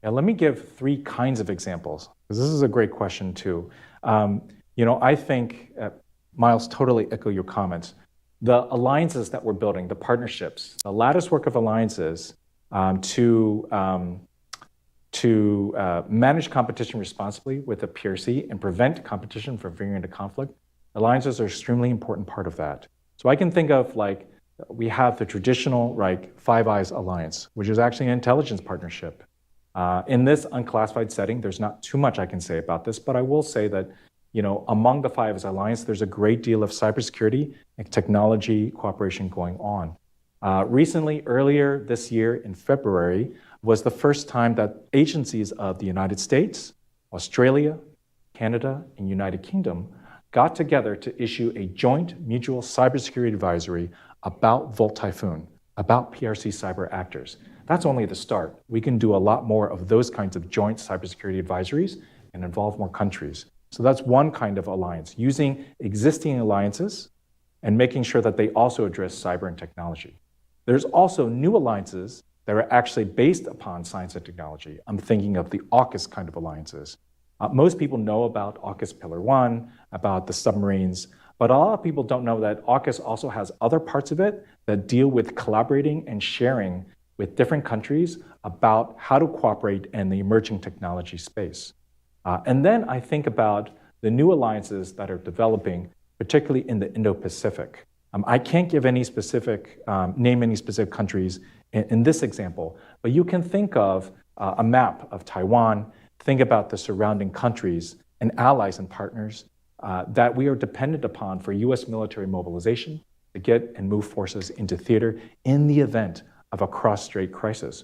Yeah, let me give 3 kinds of examples, because this is a great question too. I think, Miles, totally echo your comments. The alliances that we're building, the partnerships, the lattice work of alliances to manage competition responsibly with a PRC and prevent competition from veering into conflict, alliances are an extremely important part of that. So I can think of we have the traditional Five Eyes alliance, which is actually an intelligence partnership. In this unclassified setting, there's not too much I can say about this, but I will say that among the Five Eyes alliance, there's a great deal of cybersecurity and technology cooperation going on. Recently, earlier this year in February, was the first time that agencies of the United States, Australia, Canada, and United Kingdom got together to issue a joint mutual cybersecurity advisory about Volt Typhoon, about PRC cyber actors. That's only the start. We can do a lot more of those kinds of joint cybersecurity advisories and involve more countries. So that's one kind of alliance, using existing alliances and making sure that they also address cyber and technology. There's also new alliances that are actually based upon science and technology. I'm thinking of the AUKUS kind of alliances. Most people know about AUKUS Pillar 1, about the submarines, but a lot of people don't know that AUKUS also has other parts of it that deal with collaborating and sharing with different countries about how to cooperate in the emerging technology space. And then I think about the new alliances that are developing, particularly in the Indo-Pacific. I can't give any specific, name any specific countries in this example, but you can think of a map of Taiwan, think about the surrounding countries and allies and partners that we are dependent upon for US military mobilization to get and move forces into theater in the event of a cross-strait crisis.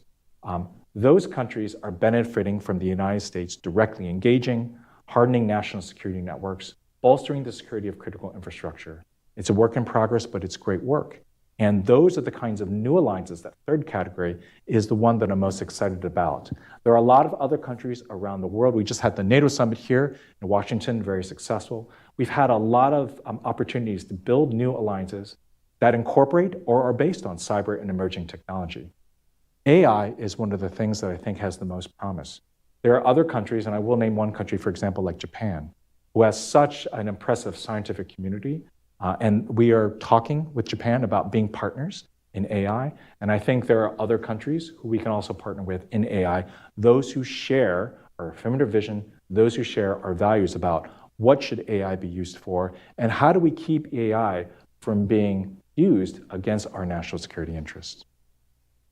Those countries are benefiting from the United States directly engaging, hardening national security networks, bolstering the security of critical infrastructure. It's a work in progress, but it's great work. And those are the kinds of new alliances. That third category is the one that I'm most excited about. There are a lot of other countries around the world. We just had the NATO summit here in Washington, very successful. We've had a lot of opportunities to build new alliances that incorporate or are based on cyber and emerging technology. AI is one of the things that I think has the most promise. There are other countries, and I will name one country, for example, like Japan, who has such an impressive scientific community. And we are talking with Japan about being partners in AI. And I think there are other countries who we can also partner with in AI, those who share our affirmative vision, those who share our values about what should AI be used for, and how do we keep AI from being used against our national security interests.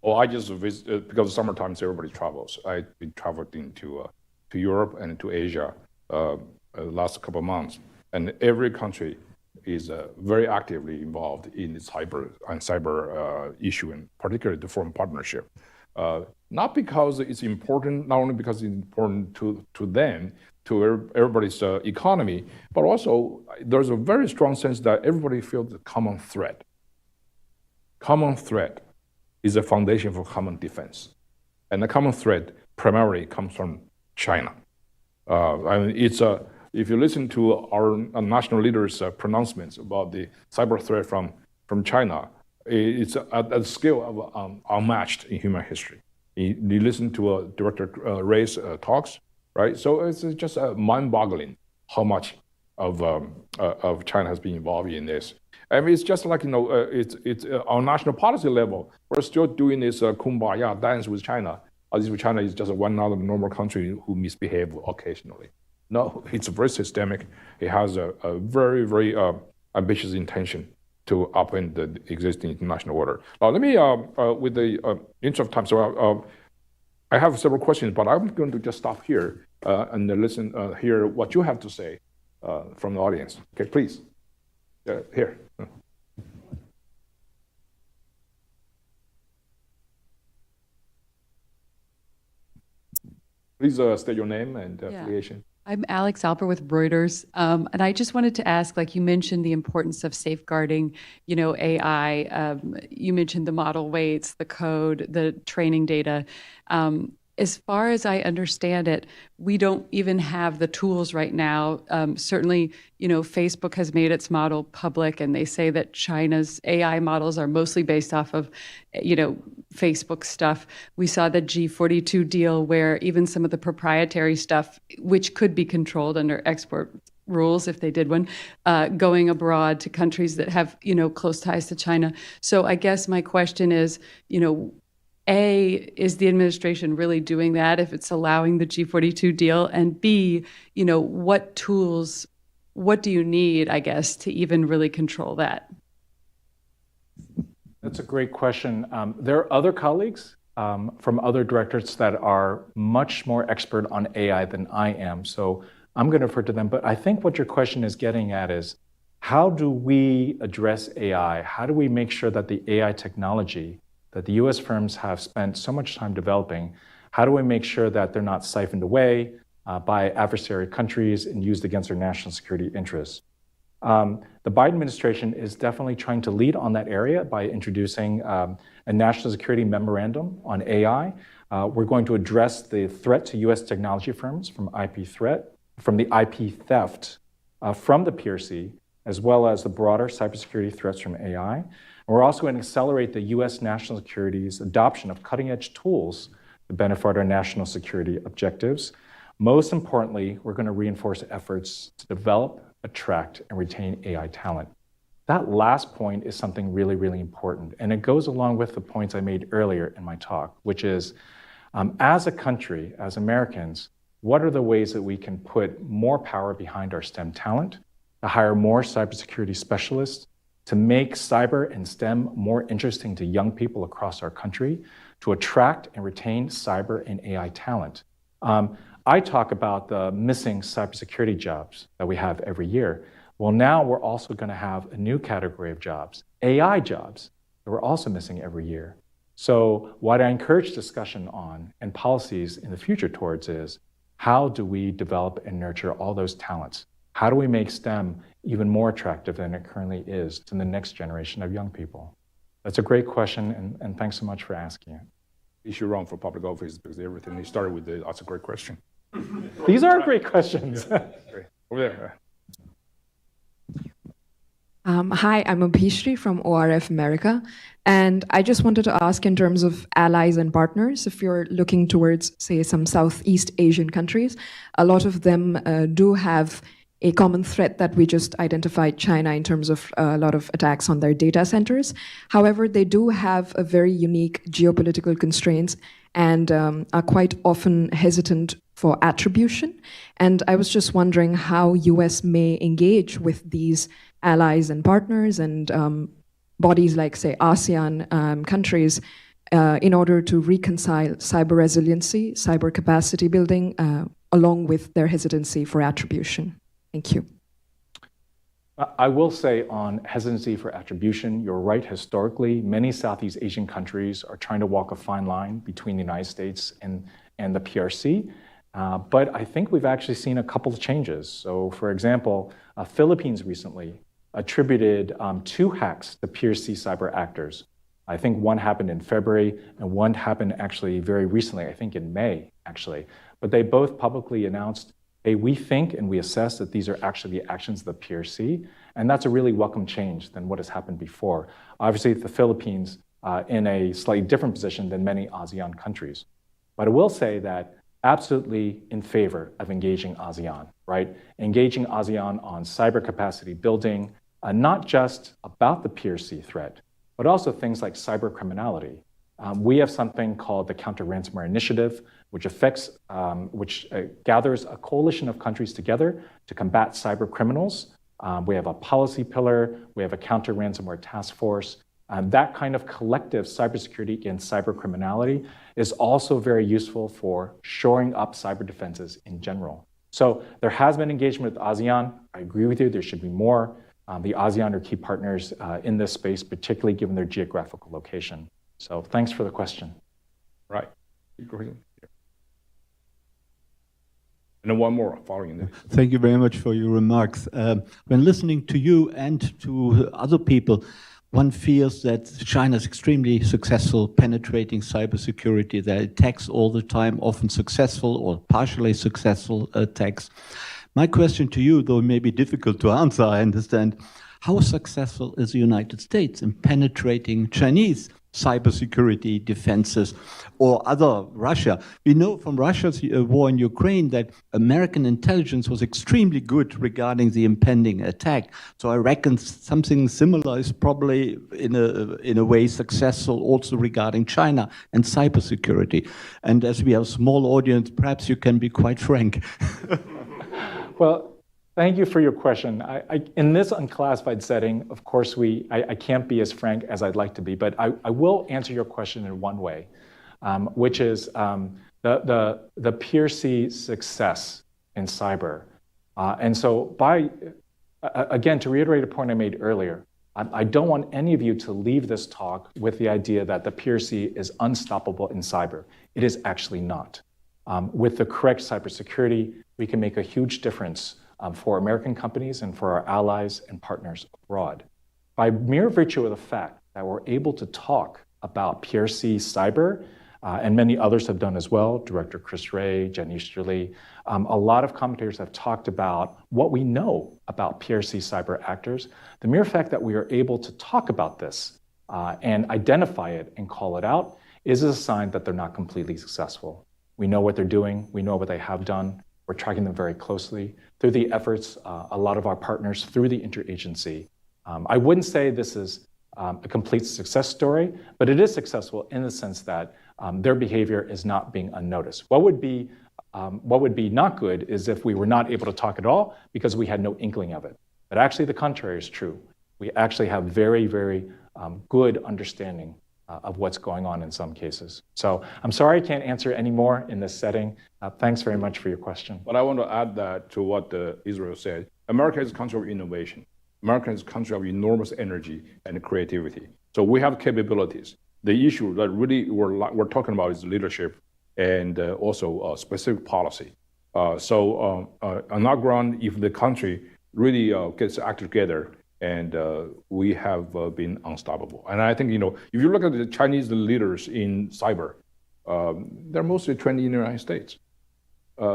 Well, I just visit, because summertime everybody travels. I traveled into to Europe and to Asia last couple of months, and every country is very actively involved in the cyber issue, and particularly the foreign partnership. Not because it's important, not only because it's important to them, to everybody's economy, but also there's a very strong sense that everybody feels the common threat. Common threat is a foundation for common defense. And the common threat primarily comes from China. If you listen to our national leaders' pronouncements about the cyber threat from China, it's at a scale of unmatched in human history. You listen to Director Ray's talks, right? So it's just mind-boggling how much of China has been involved in this. I mean, it's just like, it's on national policy level, we're still doing this kumbaya dance with China, as if China is just one other normal country who misbehaves occasionally. No, it's very systemic. It has a very, very ambitious intention to upend the existing international order. Now, let me, with the interest of time, so I have several questions, but I'm going to just stop here and listen, hear what you have to say from the audience. Okay, please. Here. Please state your name and affiliation. I'm Alex Alper with Reuters, and I just wanted to ask, like you mentioned, the importance of safeguarding, AI. You mentioned the model weights, the code, the training data. As far as I understand it, we don't even have the tools right now. Certainly, Facebook has made its model public, and they say that China's AI models are mostly based off of, Facebook stuff. We saw the G42 deal where even some of the proprietary stuff, which could be controlled under export rules if they did one, going abroad to countries that have, close ties to China. So I guess my question is, A, is the administration really doing that if it's allowing the G42 deal? And B, what tools, what do you need, I guess, to even really control that? That's a great question. There are other colleagues from other directorates that are much more expert on AI than I am. So I'm going to refer to them. But I think what your question is getting at is, how do we address AI? How do we make sure that the AI technology that the US firms have spent so much time developing, how do we make sure that they're not siphoned away by adversary countries and used against their national security interests? The Biden administration is definitely trying to lead on that area by introducing a national security memorandum on AI. We're going to address the threat to US technology firms from the IP theft from the PRC, as well as the broader cybersecurity threats from AI. And we're also going to accelerate the US national security's adoption of cutting-edge tools to benefit our national security objectives. Most importantly, we're going to reinforce efforts to develop, attract, and retain AI talent. That last point is something really, really important. And it goes along with the points I made earlier in my talk, which is, as a country, as Americans, what are the ways that we can put more power behind our STEM talent, to hire more cybersecurity specialists, to make cyber and STEM more interesting to young people across our country, to attract and retain cyber and AI talent. I talk about the missing cybersecurity jobs that we have every year. Well, now we're also going to have a new category of jobs, AI jobs, that we're also missing every year. So what I encourage discussion on and policies in the future towards is, how do we develop and nurture all those talents? How do we make STEM even more attractive than it currently is to the next generation of young people? That's a great question, and thanks so much for asking it. You should run for public office because everything you started with, that's a great question. These are great questions. Over there. Hi, I'm Abhishri from ORF America. And I just wanted to ask, in terms of allies and partners, if you're looking towards, say, some Southeast Asian countries, a lot of them do have a common threat that we just identified, China, in terms of a lot of attacks on their data centers. However, they do have a very unique geopolitical constraints and are quite often hesitant for attribution. And I was just wondering how US may engage with these allies and partners and bodies like, say, ASEAN countries in order to reconcile cyber resiliency, cyber capacity building, along with their hesitancy for attribution. Thank you. I will say on hesitancy for attribution, you're right. Historically, many Southeast Asian countries are trying to walk a fine line between the United States and the PRC. But I think we've actually seen a couple of changes. So for example, Philippines recently attributed 2 hacks to PRC cyber actors. I think one happened in February and one happened actually very recently, I think in May, actually. But they both publicly announced, hey, we think and we assess that these are actually the actions of the PRC, and that's a really welcome change than what has happened before. Obviously, the Philippines in a slightly different position than many ASEAN countries. But I will say that absolutely in favor of engaging ASEAN, right? Engaging ASEAN on cyber capacity building, not just about the PRC threat, but also things like cyber criminality. We have something called the Counter Ransomware Initiative, which gathers a coalition of countries together to combat cyber criminals. We have a policy pillar, we have a Counter Ransomware Task Force. That kind of collective cybersecurity against cyber criminality is also very useful for shoring up cyber defenses in general. So there has been engagement with ASEAN. I agree with you, there should be more. The ASEAN are key partners in this space, particularly given their geographical location. So thanks for the question. Right. And then one more following this. Thank you very much for your remarks. When listening to you and to other people, one feels that China is extremely successful penetrating cybersecurity. There are attacks all the time, often successful or partially successful attacks. My question to you, though it may be difficult to answer, I understand, How successful is the United States in penetrating Chinese cybersecurity defenses or other Russia? We know from Russia's war in Ukraine that American intelligence was extremely good regarding the impending attack. So I reckon something similar is probably in a way successful also regarding China and cybersecurity. And as we have a small audience, perhaps you can be quite frank. Well, thank you for your question. In this unclassified setting, of course, I can't be as frank as I'd like to be, but I will answer your question in one way, which is the PRC success in cyber. And so again, to reiterate a point I made earlier, I don't want any of you to leave this talk with the idea that the PRC is unstoppable in cyber. It is actually not. With the correct cybersecurity, we can make a huge difference for American companies and for our allies and partners abroad. By mere virtue of the fact that we're able to talk about PRC cyber, and many others have done as well, Director Chris Wray, Jen Easterly, a lot of commentators have talked about what we know about PRC cyber actors. The mere fact that we are able to talk about this and identify it and call it out is a sign that they're not completely successful. We know what they're doing, we know what they have done, we're tracking them very closely. Through the efforts, a lot of our partners through the interagency. I wouldn't say this is a complete success story, but it is successful in the sense that their behavior is not being unnoticed. What would be not good is if we were not able to talk at all because we had no inkling of it. But actually the contrary is true. We actually have very, very good understanding of what's going on in some cases. So I'm sorry I can't answer any more in this setting. Thanks very much for your question. But I want to add that to what Israel said. America is a country of innovation. America is a country of enormous energy and creativity. So we have capabilities. The issue that really we're talking about is leadership and also specific policy. So on that ground, if the country really gets acted together, and we have been unstoppable. And I think, if you look at the Chinese leaders in cyber, they're mostly trained in the United States.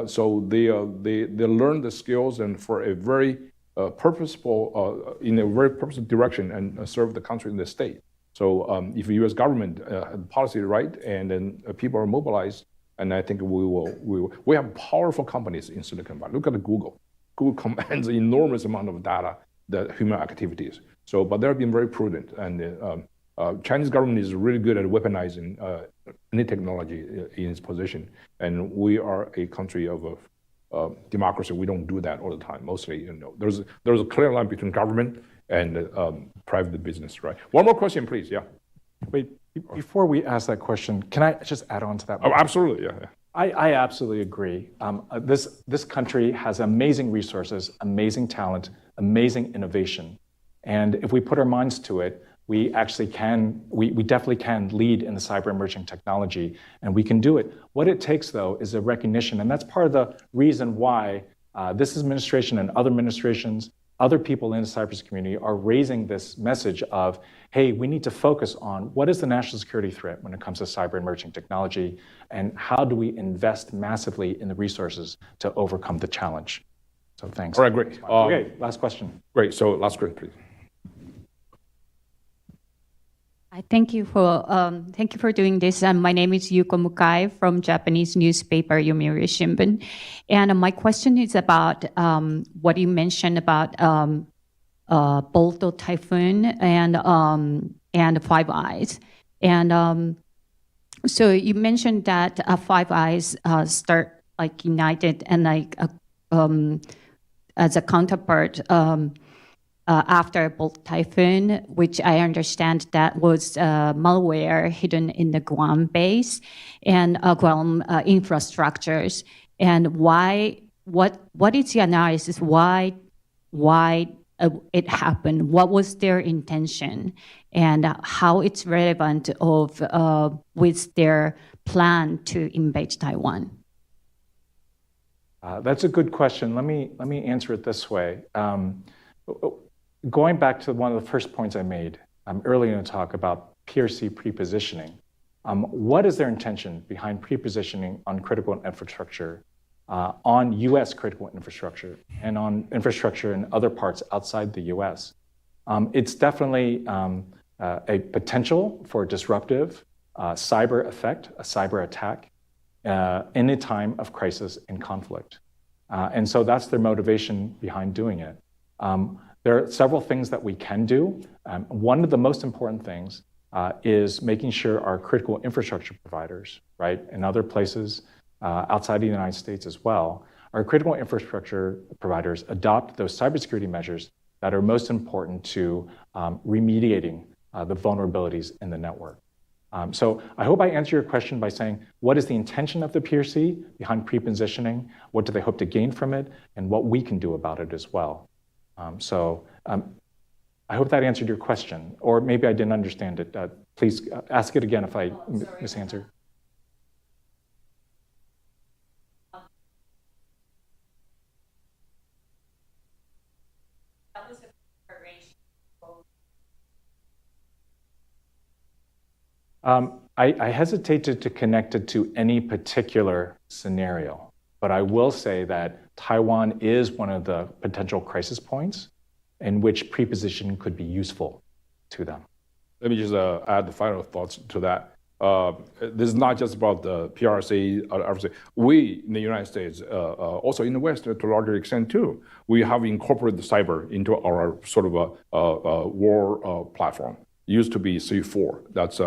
So they learn the skills and for a very purposeful, in a very purposeful direction and serve the country and the state. So if the U.S. government had policy right and then people are mobilized, and I think we have powerful companies in Silicon Valley. Look at Google. Google commands an enormous amount of data, the human activities. So, but they're being very prudent, and Chinese government is really good at weaponizing any technology in its position. And we are a country of democracy. We don't do that all the time. Mostly, there's a clear line between government and private business, right? One more question, please. Yeah. Wait, before we ask that question, can I just add on to that? Oh, absolutely. Yeah. I absolutely agree. This country has amazing resources, amazing talent, amazing innovation. And if we put our minds to it, we actually can, we definitely can lead in the cyber emerging technology, and we can do it. What it takes, though, is a recognition, and that's part of the reason why this administration and other administrations, other people in the cybersecurity community are raising this message of, hey, we need to focus on what is the national security threat when it comes to cyber emerging technology, and how do we invest massively in the resources to overcome the challenge. So thanks. All right, great. Okay, last question. Great, so last question, please. Thank you for doing this. My name is Yuko Mukai from Japanese newspaper Yomiuri Shimbun, and my question is about what you mentioned about Bolto Typhoon and Five Eyes, and so you mentioned that Five Eyes start like united and like as a counterpart. After Bolt Typhoon, which I understand that was malware hidden in the Guam base and Guam infrastructures. And why? What is the analysis? Why it happened? What was their intention? And how it's relevant of with their plan to invade Taiwan? That's a good question. Let me answer it this way. Going back to one of the first points I made earlier in the talk about PRC prepositioning, what is their intention behind prepositioning on critical infrastructure, on U.S. critical infrastructure, and on infrastructure in other parts outside the U.S.? It's definitely a potential for a disruptive cyber effect, a cyber attack, in a time of crisis and conflict. And so that's their motivation behind doing it. There are several things that we can do. One of the most important things is making sure our critical infrastructure providers, right, and other places outside the United States as well, our critical infrastructure providers adopt those cybersecurity measures that are most important to remediating the vulnerabilities in the network. So I hope I answered your question by saying, what is the intention of the PRC behind pre-positioning? What do they hope to gain from it? And what we can do about it as well. I hope that answered your question, or maybe I didn't understand it. Please ask it again if I misanswered. I hesitated to connect it to any particular scenario, but I will say that Taiwan is one of the potential crisis points in which pre-positioning could be useful to them. Let me just add the final thoughts to that. This is not just about the PRC. We in the United States, also in the West to a larger extent too, we have incorporated the cyber into our sort of a war platform. It used to be C4. That's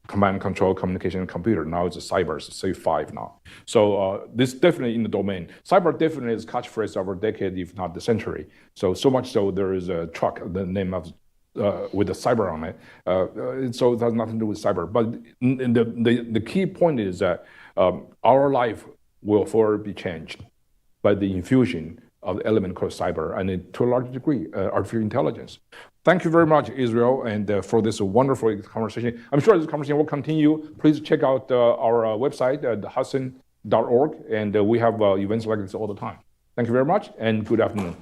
command control communication computer. Now it's a cyber, it's C5 now. So this definitely in the domain. Cyber definitely is catchphrase of our decade, if not the century. So much so there is a truck, the name of with the cyber on it. So it has nothing to do with cyber. But the key point is that our life will forever be changed by the infusion of the element called cyber, and to a large degree, artificial intelligence. Thank you very much, Israel, and for this wonderful conversation. I'm sure this conversation will continue. Please check out our website at hudson.org, and we have events like this all the time. Thank you very much, and good afternoon.